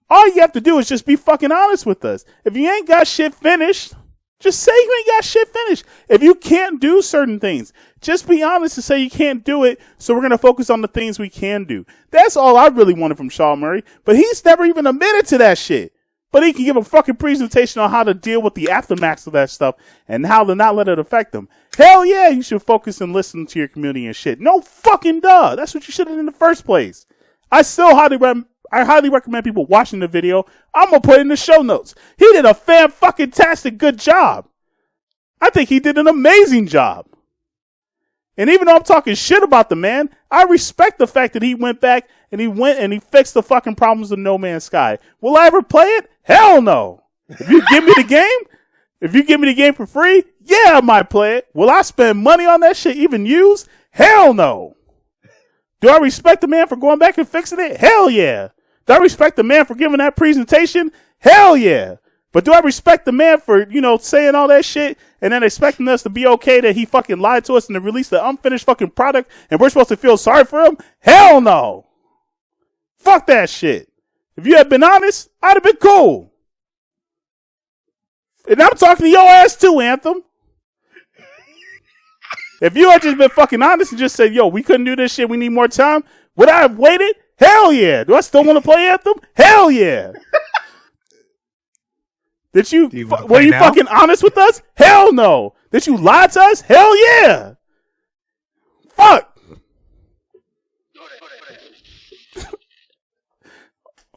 all you have to do is just be fucking honest with us. If you ain't got shit finished, just say you ain't got shit finished. If you can't do certain things, just be honest and say you can't do it, so we're going to focus on the things we can do. That's all I really wanted from Sean Murray, but he's never even admitted to that shit. But he can give a fucking presentation on how to deal with the aftermath of that stuff and how to not let it affect them. Hell yeah, you should focus and listen to your community and shit. No fucking duh. That's what you should have in the first place. I highly recommend people watching the video. I'm going to put it in the show notes. He did a fan-fucking-tastic good job. I think he did an amazing job. And even though I'm talking shit about the man, I respect the fact that he went back and he fixed the fucking problems of No Man's Sky. Will I ever play it? Hell no. If you give me the game for free, yeah, I might play it. Will I spend money on that shit even used? Hell no. Do I respect the man for going back and fixing it? Hell yeah. Do I respect the man for giving that presentation? Hell yeah. But do I respect the man for, saying all that shit and then expecting us to be okay that he fucking lied to us and to release the unfinished fucking product and we're supposed to feel sorry for him? Hell no. Fuck that shit. If you had been honest, I'd have been cool. And I'm talking to your ass too, Anthem. If you had just been fucking honest and just said, yo, we couldn't do this shit, we need more time, would I have waited? Hell yeah. Do I still want to play Anthem? Hell yeah. Were you fucking honest with us? Hell no. Did you lie to us? Hell yeah. Fuck.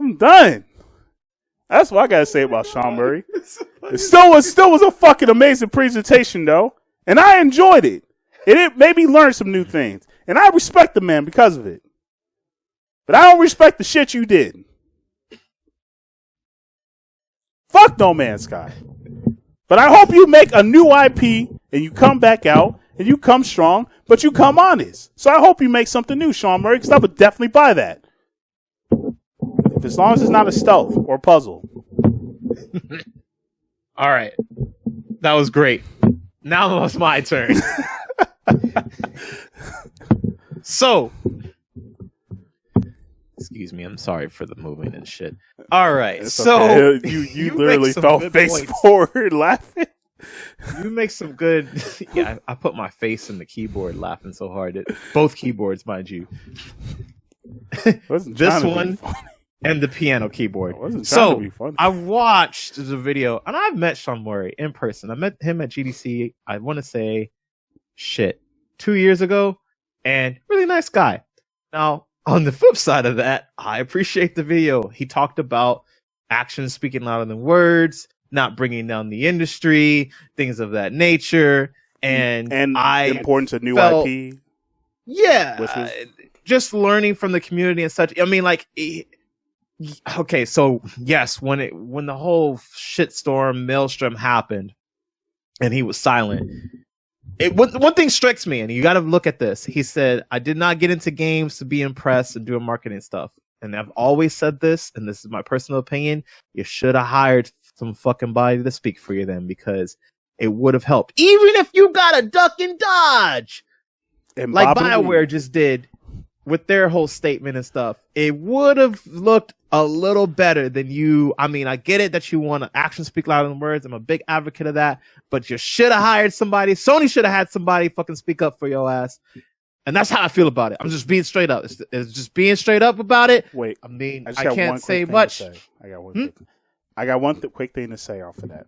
I'm done. That's what I gotta say about Sean Murray. It still was a fucking amazing presentation though. And I enjoyed it. And it made me learn some new things. And I respect the man because of it. But I don't respect the shit you did. Fuck No Man's Sky. But I hope you make a new IP and you come back out and you come strong, but you come honest. So I hope you make something new, Sean Murray, because I would definitely buy that. If as long as it's not a stealth or puzzle. All right. That was great. Now it's my turn. So, excuse me, I'm sorry for the movement and shit. All right, It's so okay. you literally fell face forward laughing. You make some good. Yeah, I put my face in the keyboard laughing so hard. Both keyboards, mind you. This one and the piano keyboard. So I watched the video, and I've met Sean Murray in person. I met him at GDC. I want to say, 2 years ago, and really nice guy. Now, on the flip side of that, I appreciate the video. He talked about actions speaking louder than words, not bringing down the industry, things of that nature, and importance of new IP. Yeah, just learning from the community and such. I mean, like, okay, so yes, when the whole shitstorm maelstrom happened, and he was silent. One thing strikes me, and you got to look at this. He said, I did not get into games to be impressed and doing marketing stuff. And I've always said this, and this is my personal opinion. You should have hired some fucking body to speak for you then, because it would have helped. Even if you got a duck and dodge, and like BioWare just did with their whole statement and stuff, it would have looked a little better than you. I mean, I get it that you want to action speak louder than words. I'm a big advocate of that, but you should have hired somebody. Sony should have had somebody fucking speak up for your ass. And that's how I feel about it. I'm just being straight up. It's just being straight up about it. Wait, I mean, I can't say much. I got one quick thing to say off of that.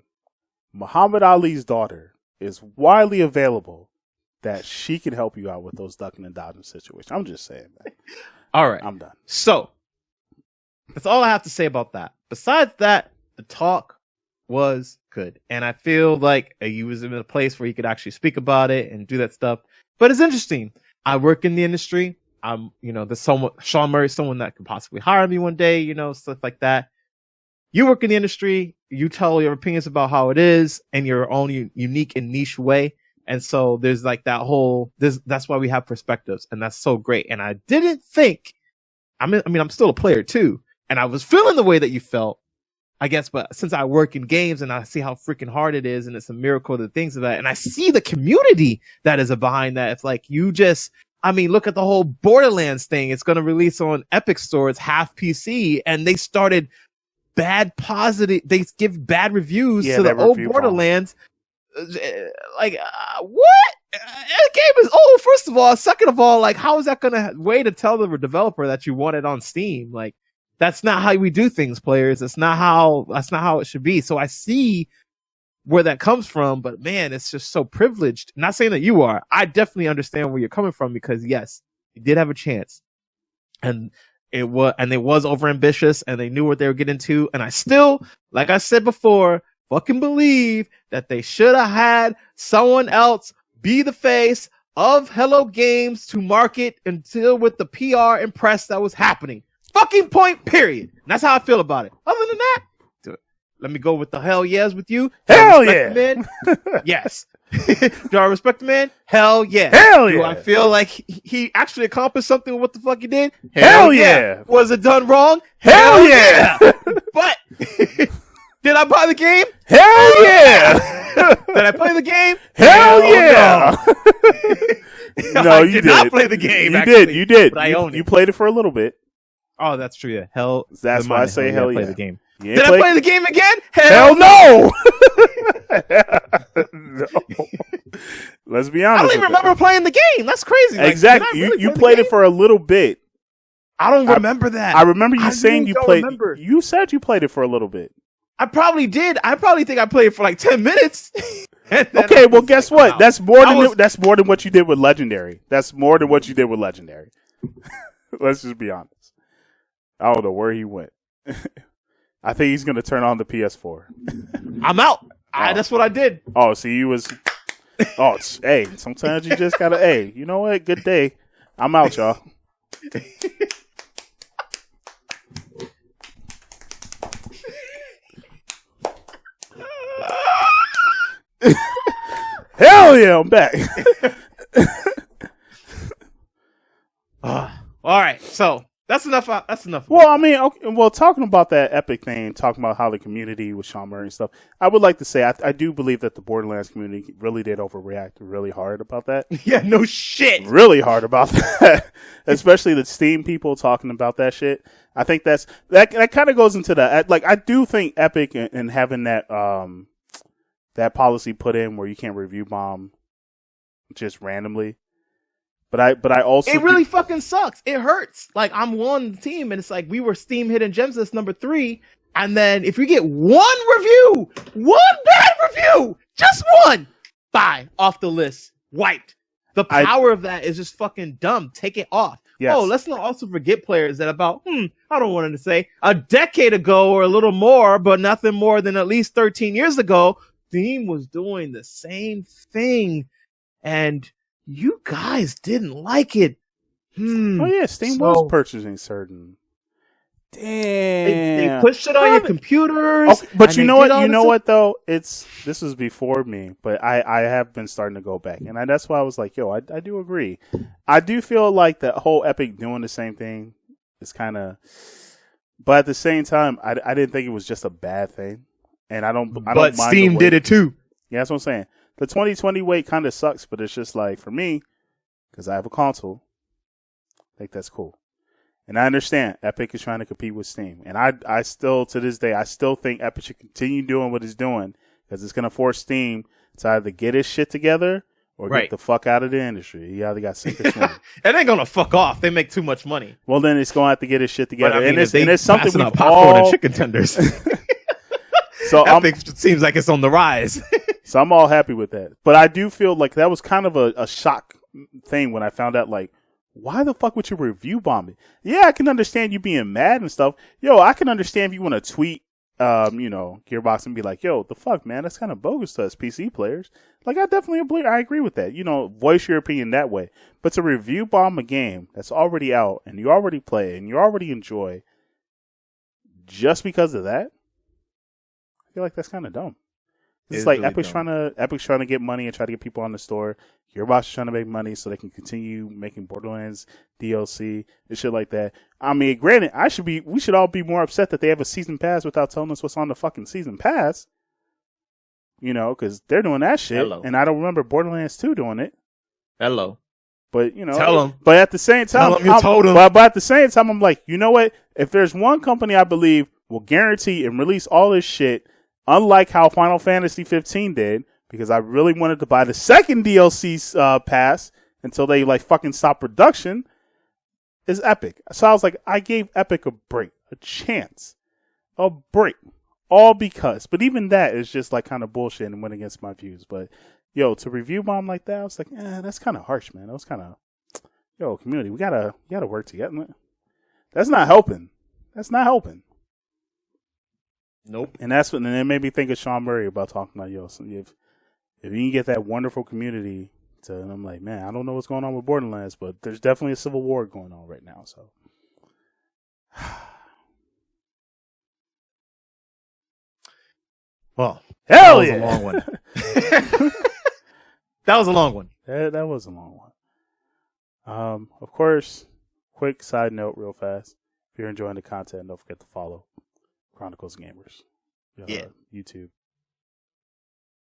Muhammad Ali's daughter is widely available that she can help you out with those ducking and dodging situations. I'm just saying, man. All right. I'm done. So, that's all I have to say about that. Besides that, the talk was good. And I feel like he was in a place where he could actually speak about it and do that stuff. But it's interesting. I work in the industry. There's Sean Murray, someone that could possibly hire me one day, stuff like that. You work in the industry. You tell your opinions about how it is in your own unique and niche way. And so there's like that that's why we have perspectives, and that's so great. And I didn't think, I'm still a player too. And I was feeling the way that you felt, I guess, but since I work in games and I see how freaking hard it is, and it's a miracle, the things of that, and I see the community that is behind that. It's like look at the whole Borderlands thing. It's going to release on Epic Store. It's half PC, and they started they give bad reviews to the old Borderlands. What? The game is old, first of all. Second of all, like, how is that going to way to tell the developer that you want it on Steam? Like, that's not how we do things, players. That's not how it should be. So I see where that comes from, but man, it's just so privileged. I'm not saying that you are. I definitely understand where you're coming from, because yes, you did have a chance, and it was overambitious, and they knew what they were getting into. And I still, like I said before, fucking believe that they should have had someone else be the face of Hello Games to market and deal with the PR and press that was happening. Fucking point, period. And that's how I feel about it. Other than that, let me go with the hell yes with you. Hell yeah. Man? Yes. Do I respect the man? Hell yeah. Hell yeah. Do I feel like he actually accomplished something with what the fuck he did? Hell yeah. Was it done wrong? Hell yeah. But did I buy the game? Hell yeah. Did I play the game? Hell yeah. No, you did not play the game. You did. But I own it. You played it for a little bit. Oh, that's true. Yeah. Hell. That's why I say hell yeah. Play the game. Did I play the game again? Hell no. No. Let's be honest. I don't even remember playing the game. That's crazy. Exactly. You played it for a little bit. I don't remember that. I remember you saying you played. You said you played it for a little bit. I probably did. I probably think I played it for like 10 minutes. Okay, well, guess what? That's more than what you did with Legendary. That's more than what you did with Legendary. Let's just be honest. I don't know where he went. I think he's going to turn on the PS4. I'm out. That's what I did. Oh, see, you was... Oh, hey, sometimes you just got to... Hey, you know what? Good day. I'm out, y'all. Hell yeah, I'm back. All right, so that's enough. That's enough. Well, I mean, okay, well, talking about that Epic thing, talking about how the community with Sean Murray and stuff, I would like to say I do believe that the Borderlands community really did overreact really hard about that. Yeah, no shit. Really hard about that, especially the Steam people talking about that shit. I think that kind of goes into the like. I do think Epic and having that that policy put in where you can't review bomb just randomly. But I also it really fucking sucks. It hurts. Like I'm on the team, and it's like we were Steam Hidden Gems list number 3, and then if you get one review, one bad review, just one, bye, off the list, wiped. The power of that is just fucking dumb. Take it off. Yes. Oh, let's not also forget players that about I don't want to say a decade ago or a little more, but nothing more than at least 13 years ago, Steam was doing the same thing, and you guys didn't like it. Oh yeah, Steam was purchasing certain. Damn, they pushed it on your computers. Okay, but you know what? You know what though? This was before me, but I have been starting to go back, and that's why I was like, yo, I do agree. I do feel like the whole Epic doing the same thing is kind of, but at the same time, I didn't think it was just a bad thing, and I don't. But Steam did it too. Yeah, that's what I'm saying. The 2020 wait kind of sucks, but it's just like, for me, because I have a console, I think that's cool. And I understand Epic is trying to compete with Steam. And I still, to this day, I still think Epic should continue doing what it's doing, because it's going to force Steam to either get his shit together or get the fuck out of the industry. You either got sink or swim. It ain't going to fuck off. They make too much money. Well, then it's going to have to get his shit together. But, I mean, and it's something we've popcorn and chicken tenders. So Epic seems like it's on the rise. So I'm all happy with that. But I do feel like that was kind of a shock thing when I found out, like, why the fuck would you review bomb it? Yeah, I can understand you being mad and stuff. Yo, I can understand if you want to tweet, Gearbox and be like, yo, the fuck, man, that's kind of bogus to us PC players. Like, I agree with that. Voice your opinion that way. But to review bomb a game that's already out and you already play and you already enjoy just because of that, I feel like that's kind of dumb. It's like really Epic's trying to get money and try to get people on the store. Gearbox is trying to make money so they can continue making Borderlands DLC and shit like that. I mean, granted, we should all be more upset that they have a season pass without telling us what's on the fucking season pass. Because they're doing that shit. Hello. And I don't remember Borderlands 2 doing it. Hello. But tell them. But at the same time, but at the same time, I'm like, you know what? If there's one company I believe will guarantee and release all this shit, unlike how Final Fantasy 15 did, because I really wanted to buy the second DLC pass until they fucking stop production, is Epic. So I was like, I gave Epic a break, a chance, a break, all because. But even that is just kind of bullshit and went against my views. But yo, to review bomb like that, I was like, that's kind of harsh, man. That was kind of, community, we gotta work together. That's not helping. Nope. And that's what, and it made me think of Sean Murray about talking about, so if you can get that wonderful community and I'm like, man, I don't know what's going on with Borderlands, but there's definitely a civil war going on right now, so. Well, hell yeah. That was a long one. That was a long one. That was a long one. Of course, quick side note real fast. If you're enjoying the content, don't forget to follow Chronicles of Gamers. YouTube.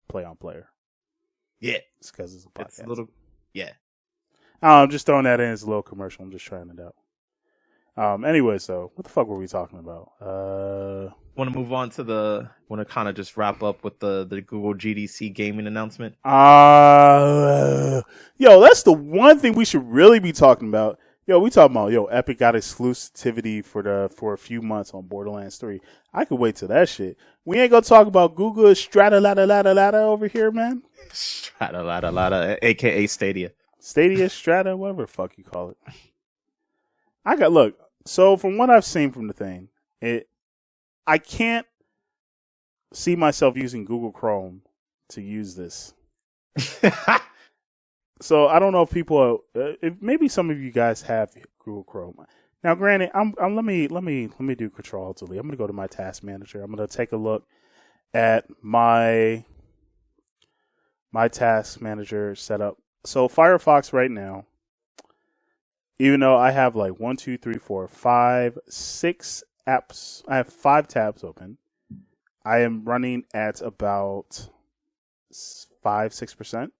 Play on Player. Yeah. It's because it's a podcast. It's a little, yeah. I'm just throwing that in as a little commercial. I'm just trying it out. Anyway, so what the fuck were we talking about? Want to move on to want to kind of just wrap up with the Google GDC gaming announcement? Yo, that's the one thing we should really be talking about. Yo, we talking about, Epic got exclusivity for a few months on Borderlands 3. I could wait till that shit. We ain't gonna talk about Google Strata over here, man. Strata, aka Stadia. Stadia, Strata, whatever the fuck you call it. Look, so from what I've seen from the thing, I can't see myself using Google Chrome to use this. So I don't know if people, if maybe some of you guys have Google Chrome. Now, granted, let me do Control-Alt-Delete. I'm gonna go to my task manager. I'm gonna take a look at my my task manager setup. So Firefox right now, even though I have like 1, 2, 3, 4, 5, 6 apps, I have 5 tabs open. I am running at about 5-6%.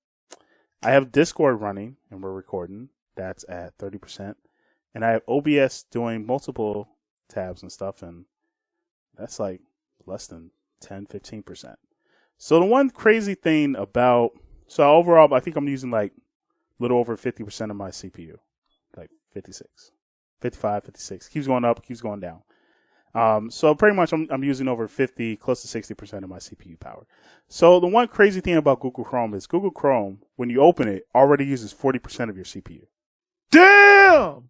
I have Discord running and we're recording. That's at 30%. And I have OBS doing multiple tabs and stuff, and that's like less than 10-15%. So the one crazy thing about, so overall I think I'm using like a little over 50% of my CPU. Like 56, 55, 56. Keeps going up, keeps going down. So pretty much I'm using over 50, close to 60% of my CPU power. So the one crazy thing about Google Chrome is Google Chrome, when you open it, already uses 40% of your CPU. Damn!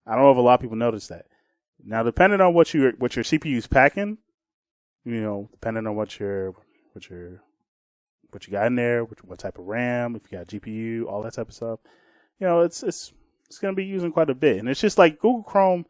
I don't know if a lot of people notice that. Now, depending on what your CPU is packing, depending on what you got in there, what type of RAM, if you got GPU, all that type of stuff, it's going to be using quite a bit. And it's just like Google Chrome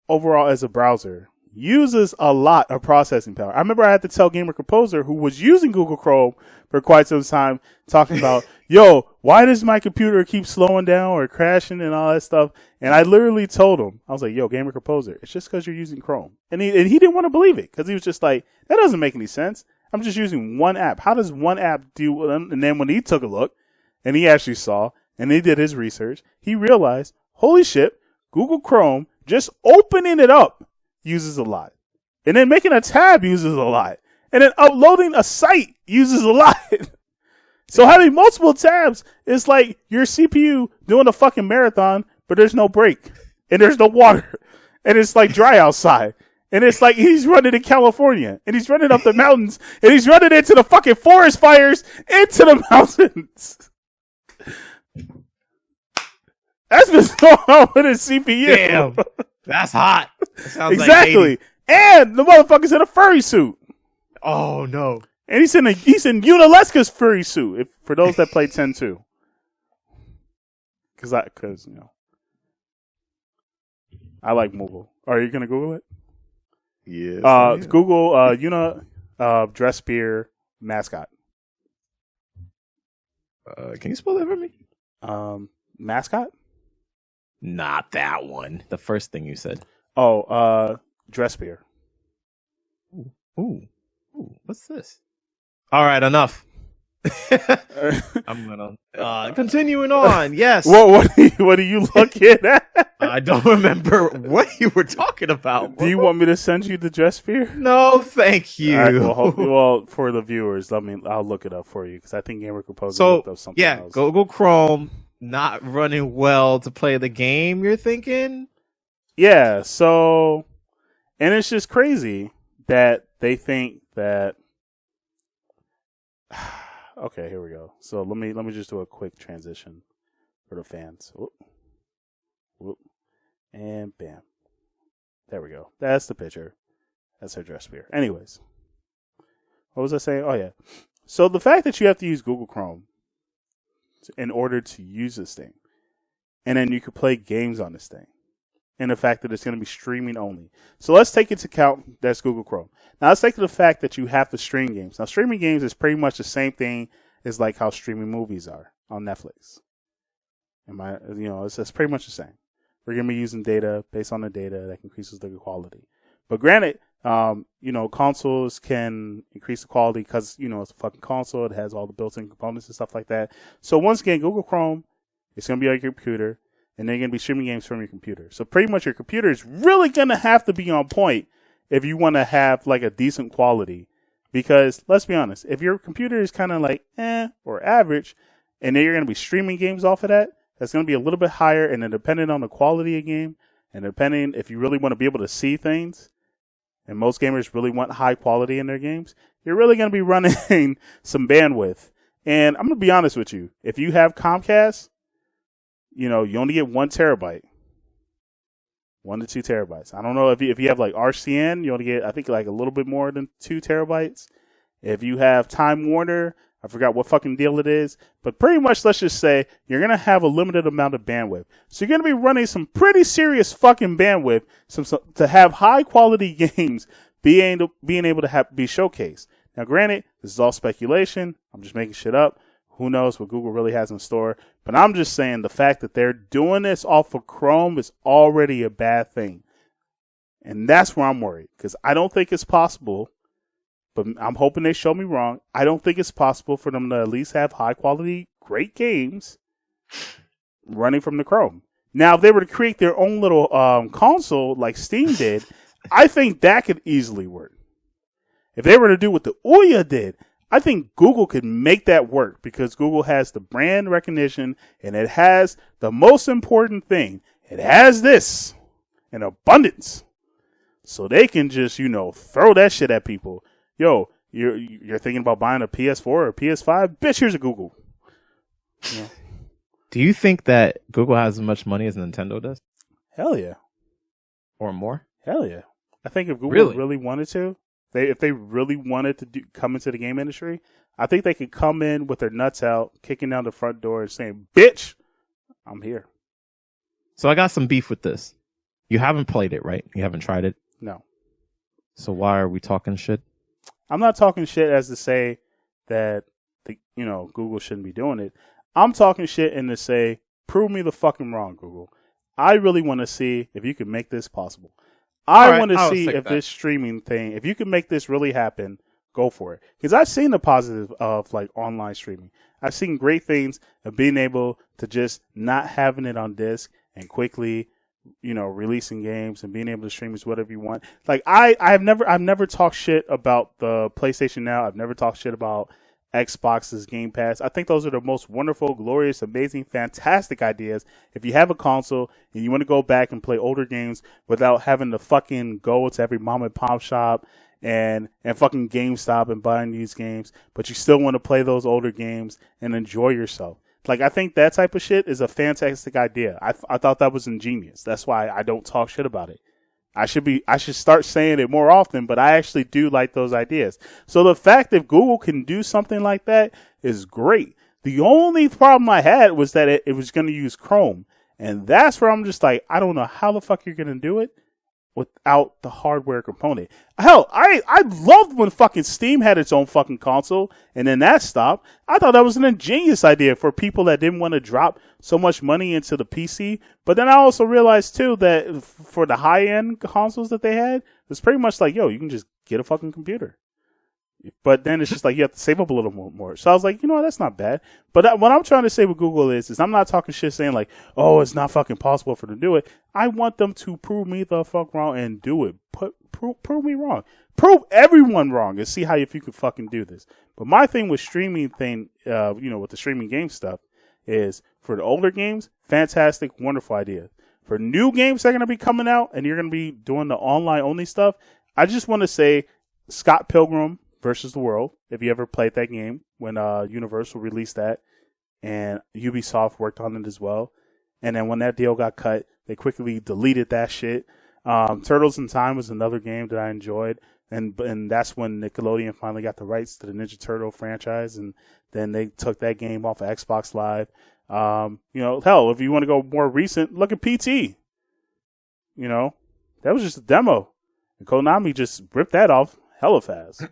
overall as a browser uses a lot of processing power. I remember I had to tell Gamer Composer, who was using Google Chrome for quite some time, talking about, yo, why does my computer keep slowing down or crashing and all that stuff? And I literally told him, I was like, yo, Gamer Composer, it's just because you're using Chrome. And he didn't want to believe it because he was just like, that doesn't make any sense. I'm just using one app. How does one app do? And then when he took a look and he actually saw and he did his research, he realized, holy shit, Google Chrome, just opening it up uses a lot. And then making a tab uses a lot. And then uploading a site uses a lot. So having multiple tabs is like your CPU doing a fucking marathon, but there's no break. And there's no water. And it's like dry outside. And it's like he's running in California. And he's running up the mountains. And he's running into the fucking forest fires into the mountains. That's what's going on with his CPU. Damn. That's hot. That sounds exactly. Like and the motherfucker's in a furry suit. Oh no. And he's in Unaleska's furry suit. For those that play 10-2. Cause I like mobile. Are you gonna Google it? Yes. Google dress beer mascot. Can you spell that for me? Mascot? Not that one. The first thing you said. Oh, dress beer. Ooh. What's this? All right, enough. I'm gonna continuing on. Yes. What are you looking at? I don't remember what you were talking about. Do you want me to send you the dress beer? No, thank you. All right, well, for the viewers, I'll look it up for you because I think Gamer Composer looked up something else. Google Chrome not running well to play the game. You're thinking? Yeah. So, and it's just crazy that they think that. Okay, here we go. So let me just do a quick transition for the fans. Whoop. And bam. There we go. That's the picture. That's her dress beer. Anyways. What was I saying? Oh, yeah. So the fact that you have to use Google Chrome in order to use this thing, and then you could play games on this thing, and the fact that it's going to be streaming only. So let's take into account that's Google Chrome. Now let's take the fact that you have to stream games. Now streaming games is pretty much the same thing as like how streaming movies are on Netflix. It's pretty much the same. We're going to be using data based on the data that increases the quality. But granted, consoles can increase the quality because, it's a fucking console. It has all the built-in components and stuff like that. So once again, Google Chrome, it's going to be on your computer, and they're going to be streaming games from your computer. So pretty much your computer is really going to have to be on point if you want to have like a decent quality. Because let's be honest, if your computer is kind of like or average, and then you're going to be streaming games off of that, that's going to be a little bit higher. And then depending on the quality of game, and depending if you really want to be able to see things, and most gamers really want high quality in their games, you're really going to be running some bandwidth. And I'm going to be honest with you. If you have Comcast, you only get 1 terabyte. 1 to 2 terabytes. I don't know if you have like RCN, you only get, I think, like a little bit more than 2 terabytes. If you have Time Warner, I forgot what fucking deal it is, but pretty much let's just say you're going to have a limited amount of bandwidth. So you're going to be running some pretty serious fucking bandwidth to have high quality games being able to be showcased. Now, granted, this is all speculation. I'm just making shit up. Who knows what Google really has in store? But I'm just saying the fact that they're doing this off of Chrome is already a bad thing. And that's where I'm worried, because I don't think it's possible, but I'm hoping they show me wrong. I don't think it's possible for them to at least have high quality, great games running from the Chrome. Now, if they were to create their own little console like Steam did, I think that could easily work. If they were to do what the Ouya did, I think Google could make that work, because Google has the brand recognition, and it has the most important thing. It has this in abundance. So they can just, throw that shit at people. Yo, you're thinking about buying a PS4 or a PS5? Bitch, here's a Google. Yeah. Do you think that Google has as much money as Nintendo does? Hell yeah. Or more? Hell yeah. I think if Google really wanted to, if they really wanted to come into the game industry, I think they could come in with their nuts out, kicking down the front door and saying, bitch, I'm here. So I got some beef with this. You haven't played it, right? You haven't tried it? No. So why are we talking shit? I'm not talking shit as to say that Google shouldn't be doing it. I'm talking shit and to say, prove me the fucking wrong, Google. I really want to see if you can make this possible. I want to see if this streaming thing, if you can make this really happen, go for it. Because I've seen the positive of like online streaming. I've seen great things of being able to just not having it on disc and quickly, releasing games and being able to stream as whatever you want. Like I've never talked shit about the PlayStation Now. I've never talked shit about Xbox's Game Pass. I think those are the most wonderful, glorious, amazing, fantastic ideas. If you have a console and you want to go back and play older games without having to fucking go to every mom and pop shop and fucking GameStop and buying these games, but you still want to play those older games and enjoy yourself. Like, I think that type of shit is a fantastic idea. I thought that was ingenious. That's why I don't talk shit about it. I should start saying it more often, but I actually do like those ideas. So the fact that Google can do something like that is great. The only problem I had was that it was going to use Chrome. And that's where I'm just like, I don't know how the fuck you're going to do it without the hardware component. Hell, I loved when fucking Steam had its own fucking console and then that stopped. I thought that was an ingenious idea for people that didn't want to drop so much money into the PC. But then I also realized too that for the high-end consoles that they had, it's pretty much like, yo, you can just get a fucking computer. But then it's just like you have to save up a little more. So I was like, that's not bad. But what I'm trying to say with Google is I'm not talking shit saying like, oh, it's not fucking possible for them to do it. I want them to prove me the fuck wrong and do it. Prove me wrong. Prove everyone wrong and see if you can fucking do this. But my thing with streaming thing, with the streaming game stuff is for the older games, fantastic, wonderful idea. For new games that are going to be coming out and you're going to be doing the online only stuff, I just want to say Scott Pilgrim versus the World, if you ever played that game when Universal released that, and Ubisoft worked on it as well. And then when that deal got cut, they quickly deleted that shit. Turtles in Time was another game that I enjoyed, and that's when Nickelodeon finally got the rights to the Ninja Turtle franchise, and then they took that game off of Xbox Live. Hell, if you want to go more recent, look at PT. That was just a demo, and Konami just ripped that off hella fast.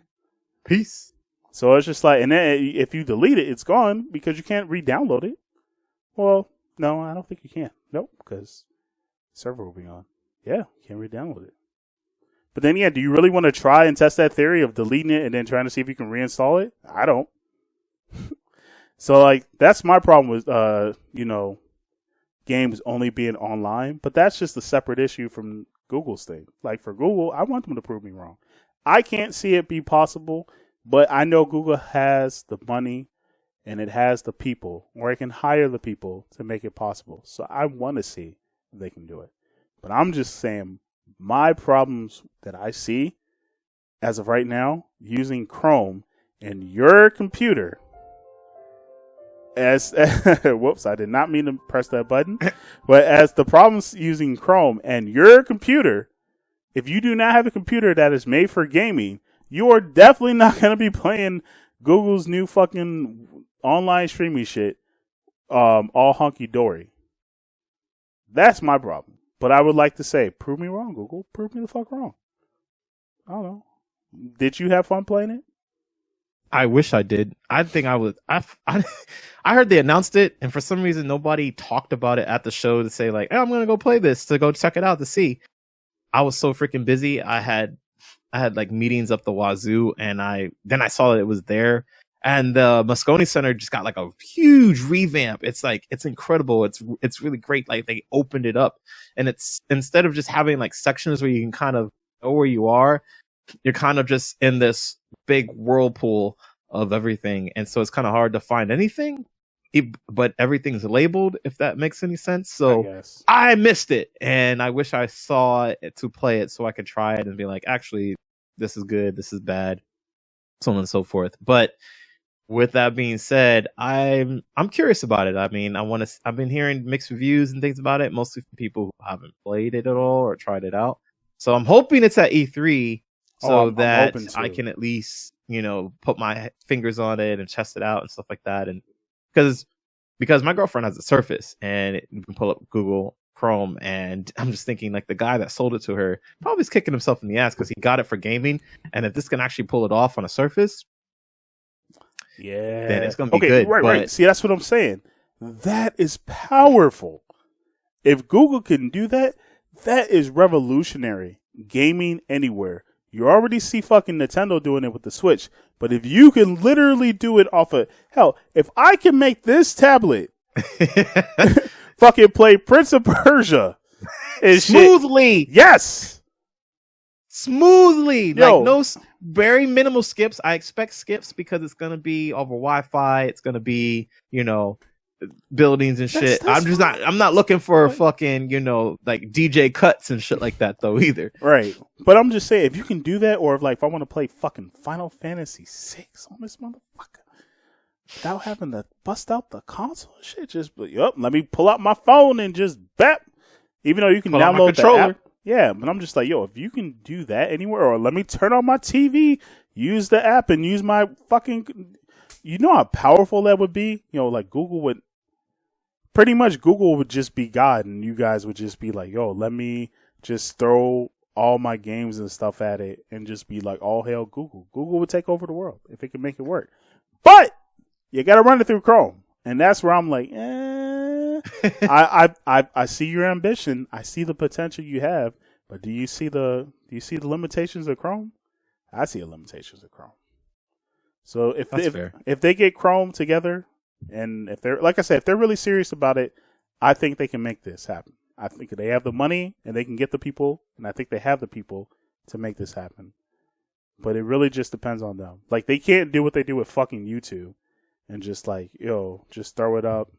Peace. So it's just like, and then if you delete it, it's gone because you can't re-download it. Well, no, I don't think you can. Nope, because the server will be on. Yeah, you can't re-download it. But then, do you really want to try and test that theory of deleting it and then trying to see if you can reinstall it? I don't. So, like, that's my problem with, games only being online. But that's just a separate issue from Google's thing. Like, for Google, I want them to prove me wrong. I can't see it be possible, but I know Google has the money and it has the people, or it can hire the people to make it possible. So I want to see if they can do it. But I'm just saying my problems that I see as of right now using Chrome and your computer whoops, I did not mean to press that button, but as the problems using Chrome and your computer, if you do not have a computer that is made for gaming, you are definitely not going to be playing Google's new fucking online streaming shit all hunky-dory. That's my problem. But I would like to say, prove me wrong, Google. Prove me the fuck wrong. I don't know. Did you have fun playing it? I wish I did. I think I would. I heard they announced it, and for some reason nobody talked about it at the show to say like, hey, I'm gonna go play this, to go check it out to see. I was so freaking busy. I had like meetings up the wazoo, and I saw that it was there. And the Moscone Center just got like a huge revamp. It's like, it's incredible. It's really great. Like they opened it up, and it's, instead of just having like sections where you can kind of know where you are, you're kind of just in this big whirlpool of everything. And so it's kind of hard to find anything, but everything's labeled, if that makes any sense. So I missed it, and I wish I saw it to play it so I could try it and be like, actually, this is good, this is bad, so on and so forth. But with that being said, I'm curious about it. I mean, I've been hearing mixed reviews and things about it, mostly from people who haven't played it at all or tried it out. So I'm hoping it's at E3 so that I can at least, put my fingers on it and test it out and stuff like that. And because my girlfriend has a Surface, and you can pull up Google Chrome, and I'm just thinking like the guy that sold it to her probably is kicking himself in the ass because he got it for gaming, and if this can actually pull it off on a Surface, then it's gonna be good. Right. See, that's what I'm saying. That is powerful. If Google can do that, that is revolutionary. Gaming anywhere. You already see fucking Nintendo doing it with the Switch, but if you can literally do it off of, hell, if I can make this tablet fucking play Prince of Persia smoothly, yes, smoothly, like no very minimal skips. I expect skips because it's gonna be over Wi-Fi. It's gonna be, buildings and shit. I'm not looking for fucking, like DJ cuts and shit like that though either. Right. But I'm just saying, if you can do that, or if I want to play fucking Final Fantasy 6 on this motherfucker without having to bust out the console and shit, just let me pull out my phone and just bap. Even though you can download the app. Yeah, but I'm just like, if you can do that anywhere, or let me turn on my TV, use the app and use my fucking, how powerful that would be? Like Google would just be God, and you guys would just be like, let me just throw all my games and stuff at it and just be like, all hail Google. Google would take over the world if it can make it work. But you got to run it through Chrome. And that's where I'm like, I see your ambition. I see the potential you have, but do you see the limitations of Chrome? I see the limitations of Chrome. So if they get Chrome together, and if they're, like I said, if they're really serious about it, I think they can make this happen. I think they have the money and they can get the people, and I think they have the people to make this happen. But it really just depends on them. Like, they can't do what they do with fucking YouTube and just like, just throw it up,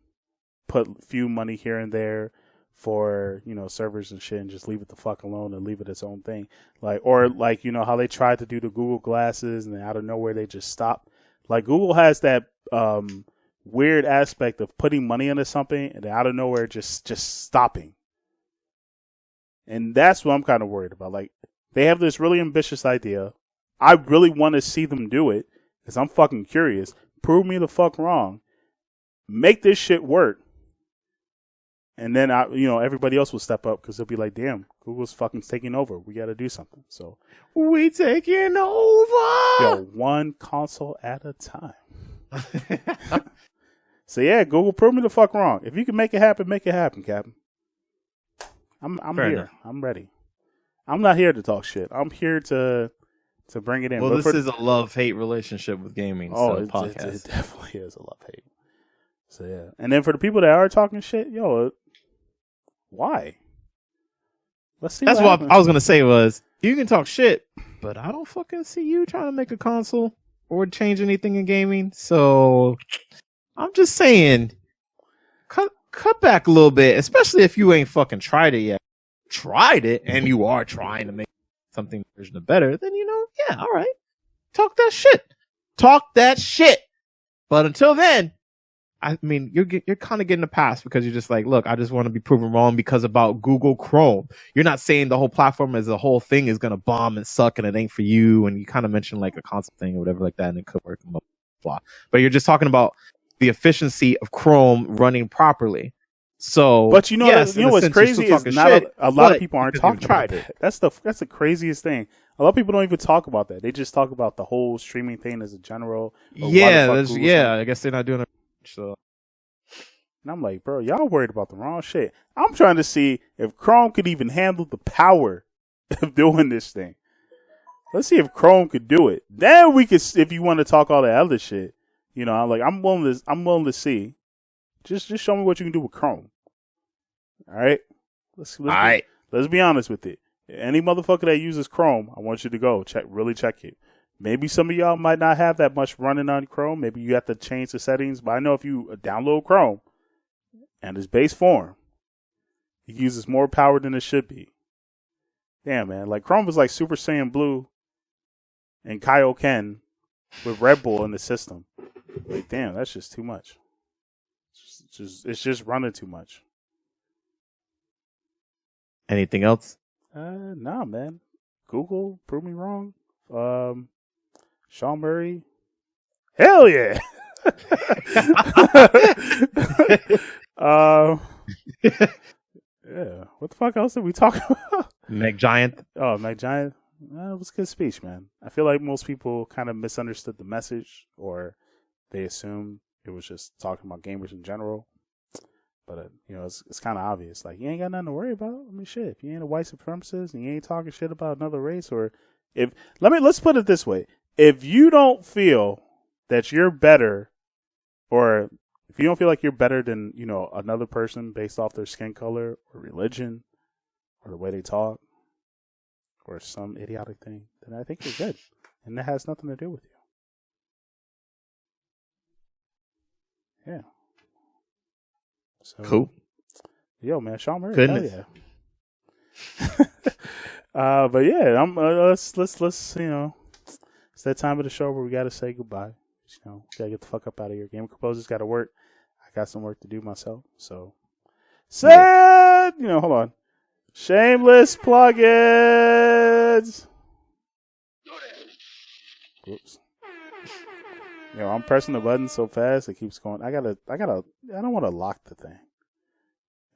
put a few money here and there for, servers and shit, and just leave it the fuck alone and leave it its own thing. Like, or like, how they tried to do the Google glasses and then out of nowhere they just stopped. Like, Google has that weird aspect of putting money into something and then out of nowhere just stopping. And that's what I'm kind of worried about. Like, they have this really ambitious idea. I really want to see them do it because I'm fucking curious. Prove me the fuck wrong. Make this shit work. And then everybody else will step up because they'll be like, damn, Google's fucking taking over. We got to do something. So we taking over. One console at a time. So yeah, Google, prove me the fuck wrong. If you can make it happen, Captain. I'm here. Enough. I'm ready. I'm not here to talk shit. I'm here to bring it in. Well, this is a love-hate relationship with gaming. It definitely is a love-hate. So yeah. And then for the people that are talking shit, why? Let's see. That's what I was gonna say was, you can talk shit, but I don't fucking see you trying to make a console or change anything in gaming. So I'm just saying, cut back a little bit, especially if you ain't fucking tried it yet. Tried it, and you are trying to make something version of better, then yeah, all right. Talk that shit. But until then, I mean, you're kind of getting a pass because you're just like, look, I just want to be proven wrong because about Google Chrome. You're not saying the whole platform as a whole thing is gonna bomb and suck and it ain't for you. And you kind of mentioned like a concept thing or whatever like that, and it could work. Blah. But you're just talking about the efficiency of Chrome running properly. So, but you know, yes, you know what's crazy is not a lot of people aren't talking about it. That's the craziest thing. A lot of people don't even talk about that. They just talk about the whole streaming thing as a general. I guess they're not doing it. So, and I'm like, bro, y'all worried about the wrong shit. I'm trying to see if Chrome could even handle the power of doing this thing. Let's see if Chrome could do it. Then we could, if you want to talk all that other shit, you know, I'm willing to see. Just show me what you can do with Chrome. All right, let's be honest with it. Any motherfucker that uses Chrome, I want you to go really check it. Maybe some of y'all might not have that much running on Chrome. Maybe you have to change the settings. But I know if you download Chrome and its base form, it uses more power than it should be. Damn, man. Like, Chrome was like Super Saiyan Blue and Kaioken with Red Bull in the system. Like, damn, that's just too much. It's just running too much. Anything else? Nah, man. Google, prove me wrong. Sean Murray. Hell yeah. Yeah. What the fuck else did we talk about? Meg Jayanth. Oh, Meg Jayanth. It was a good speech, man. I feel like most people kind of misunderstood the message, or they assumed it was just talking about gamers in general. But, you know, it's kind of obvious. Like, you ain't got nothing to worry about. I mean, shit, if you ain't a white supremacist and you ain't talking shit about another race, or let's put it this way. If you don't feel that you're better, or if you don't feel like you're better than, you know, another person based off their skin color or religion or the way they talk or some idiotic thing, then I think you're good. And that has nothing to do with you. Yeah. So, cool. Yo, man, Sean Murray. Goodness. Hell yeah. But yeah, let's you know, it's that time of the show where we gotta say goodbye. You know, gotta get the fuck up out of here. Gamer Composer's gotta work. I got some work to do myself. So, sad. You know, hold on. Shameless plugins. Oops. You know, I'm pressing the button so fast it keeps going. I don't want to lock the thing.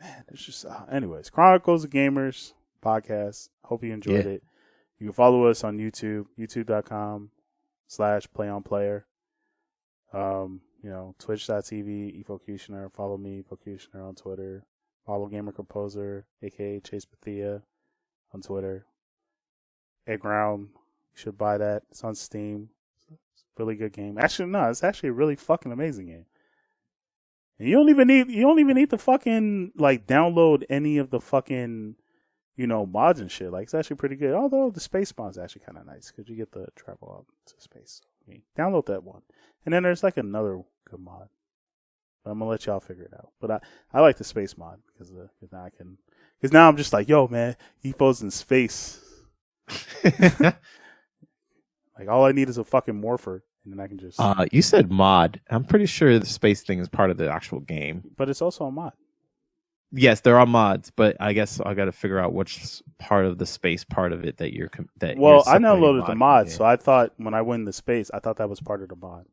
Man, it's just, anyways, Chronicles of Gamers podcast. Hope you enjoyed it. You can follow us on YouTube, youtube.com/playonplayer. You know, twitch.tv, Efocutioner. Follow me, Efocutioner, on Twitter. Follow Gamer Composer, aka Chase Bethia, on Twitter. Egg Round, you should buy that. It's on Steam. Really good game. Actually, no, it's actually a really fucking amazing game. And you don't even need to fucking like download any of the fucking, you know, mods and shit. Like, it's actually pretty good. Although the space mod's actually kind of nice because you get to travel out to space. I mean, download that one. And then there's like another good mod. But I'm gonna let y'all figure it out. But I like the space mod because now I'm just like, yo, man, Efo's in space. Like, all I need is a fucking morpher, and then I can just... You said mod. I'm pretty sure the space thing is part of the actual game. But it's also a mod. Yes, there are mods, but I guess I got to figure out which part of the space part of it that you're... Well, I downloaded the mod, so I thought when I went into space, I thought that was part of the mod.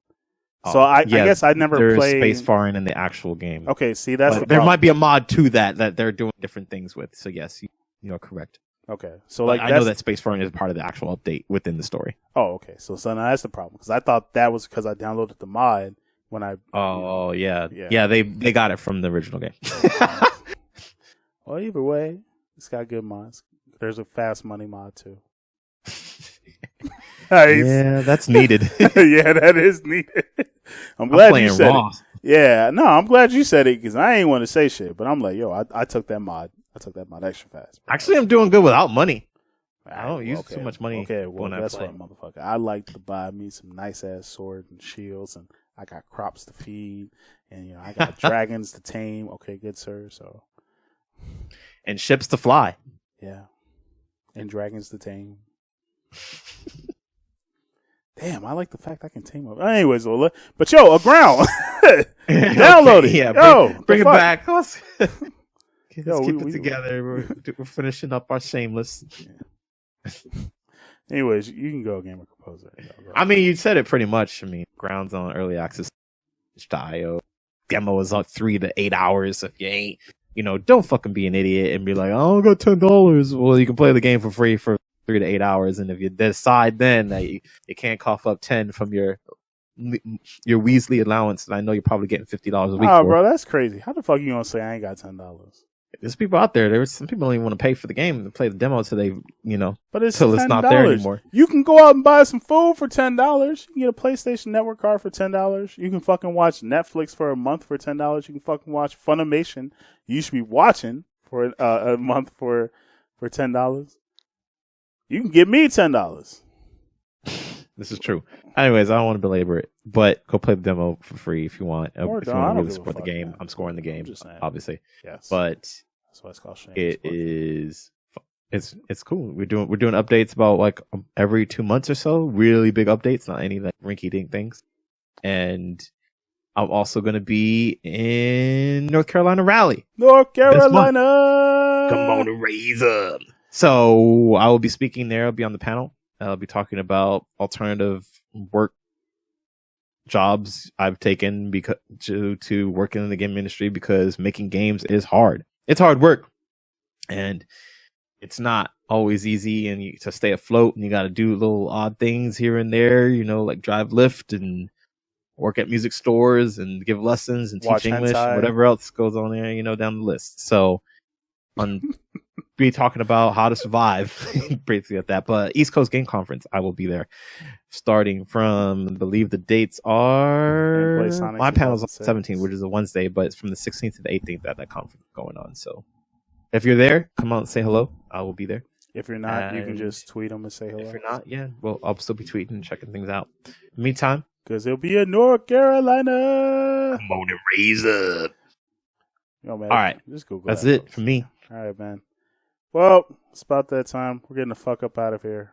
So I guess I never played... There's space foreign in the actual game. Okay, see, that's the there problem. might be a mod to that they're doing different things with. So yes, you're correct. Okay, so like I know that space foreign is part of the actual update within the story. Oh, okay. So now that's the problem because I thought that was because I downloaded the mod when I. Oh yeah. They got it from the original game. Well, either way, it's got good mods. There's a fast money mod too. Nice. Yeah, that's needed. Yeah, that is needed. I'm glad you said raw. it. Yeah, no, I'm glad you said it because I ain't want to say shit, but I'm like, yo, I took that mod. I took that mod extra fast. Actually, I'm doing good without money. I don't use too much money. Okay, well, when that's I play. what, motherfucker. I like to buy me some nice ass swords and shields, and I got crops to feed, and you know I got dragons to tame. Okay, good sir. So, and ships to fly. Yeah, and dragons to tame. Damn, I like the fact I can tame them. Anyways, but yo, aground. Download it. Yeah, bring it back. Let's keep it together. We're finishing up our shameless. Yeah. Anyways, you can go Gamer Composer. I mean, you said it pretty much. I mean, Ground's on early access to IO. Demo is like 3 to 8 hours. If you ain't don't fucking be an idiot and be like, oh, I got $10. Well, you can play the game for free for 3 to 8 hours, and if you decide then that you can't cough up 10 from your Weasley allowance, and I know you're probably getting $50 a week. Oh, bro, that's crazy. How the fuck you gonna say I ain't got $10? There's people out there. There's some people don't even want to pay for the game and play the demo till they, but it's till it's not there anymore. You can go out and buy some food for $10. You can get a PlayStation Network card for $10. You can fucking watch Netflix for a month for $10. You can fucking watch Funimation. You should be watching for a month for $10. You can give me $10. This is true. Anyways, I don't want to belabor it, but go play the demo for free if you want. If you want to really support the game, man. I'm scoring the game, obviously. Yes, but that's why it's called Shame. It's cool. We're doing updates about like every 2 months or so. Really big updates, not any like rinky-dink things. And I'm also going to be in North Carolina Rally. North Carolina, come on and raise up. So I will be speaking there. I'll be on the panel. I'll be talking about alternative work jobs I've taken because to working in the game industry, because making games is hard. It's hard work, and it's not always easy. And to stay afloat, and you got to do little odd things here and there. Like drive Lyft and work at music stores and give lessons and teach English, and whatever else goes on there. Down the list. So be talking about how to survive basically at that. But East Coast Game Conference, I will be there starting from, I believe the dates are, my panel's on the 17th, which is a Wednesday, but it's from the 16th to the 18th at that conference going on. So if you're there, come out and say hello. I will be there. If you're not, you can just tweet them and say hello. If you're not, well, I'll still be tweeting and checking things out. Meantime, because it'll be in North Carolina. Come on and raise up. Man, all right, just Google that's it folks. for me. All right, man. Well, it's about that time. We're getting the fuck up out of here.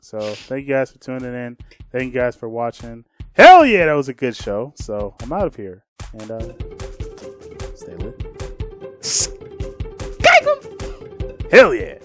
So thank you guys for tuning in. Thank you guys for watching. Hell yeah, that was a good show. So I'm out of here. And stay lit. Hell yeah.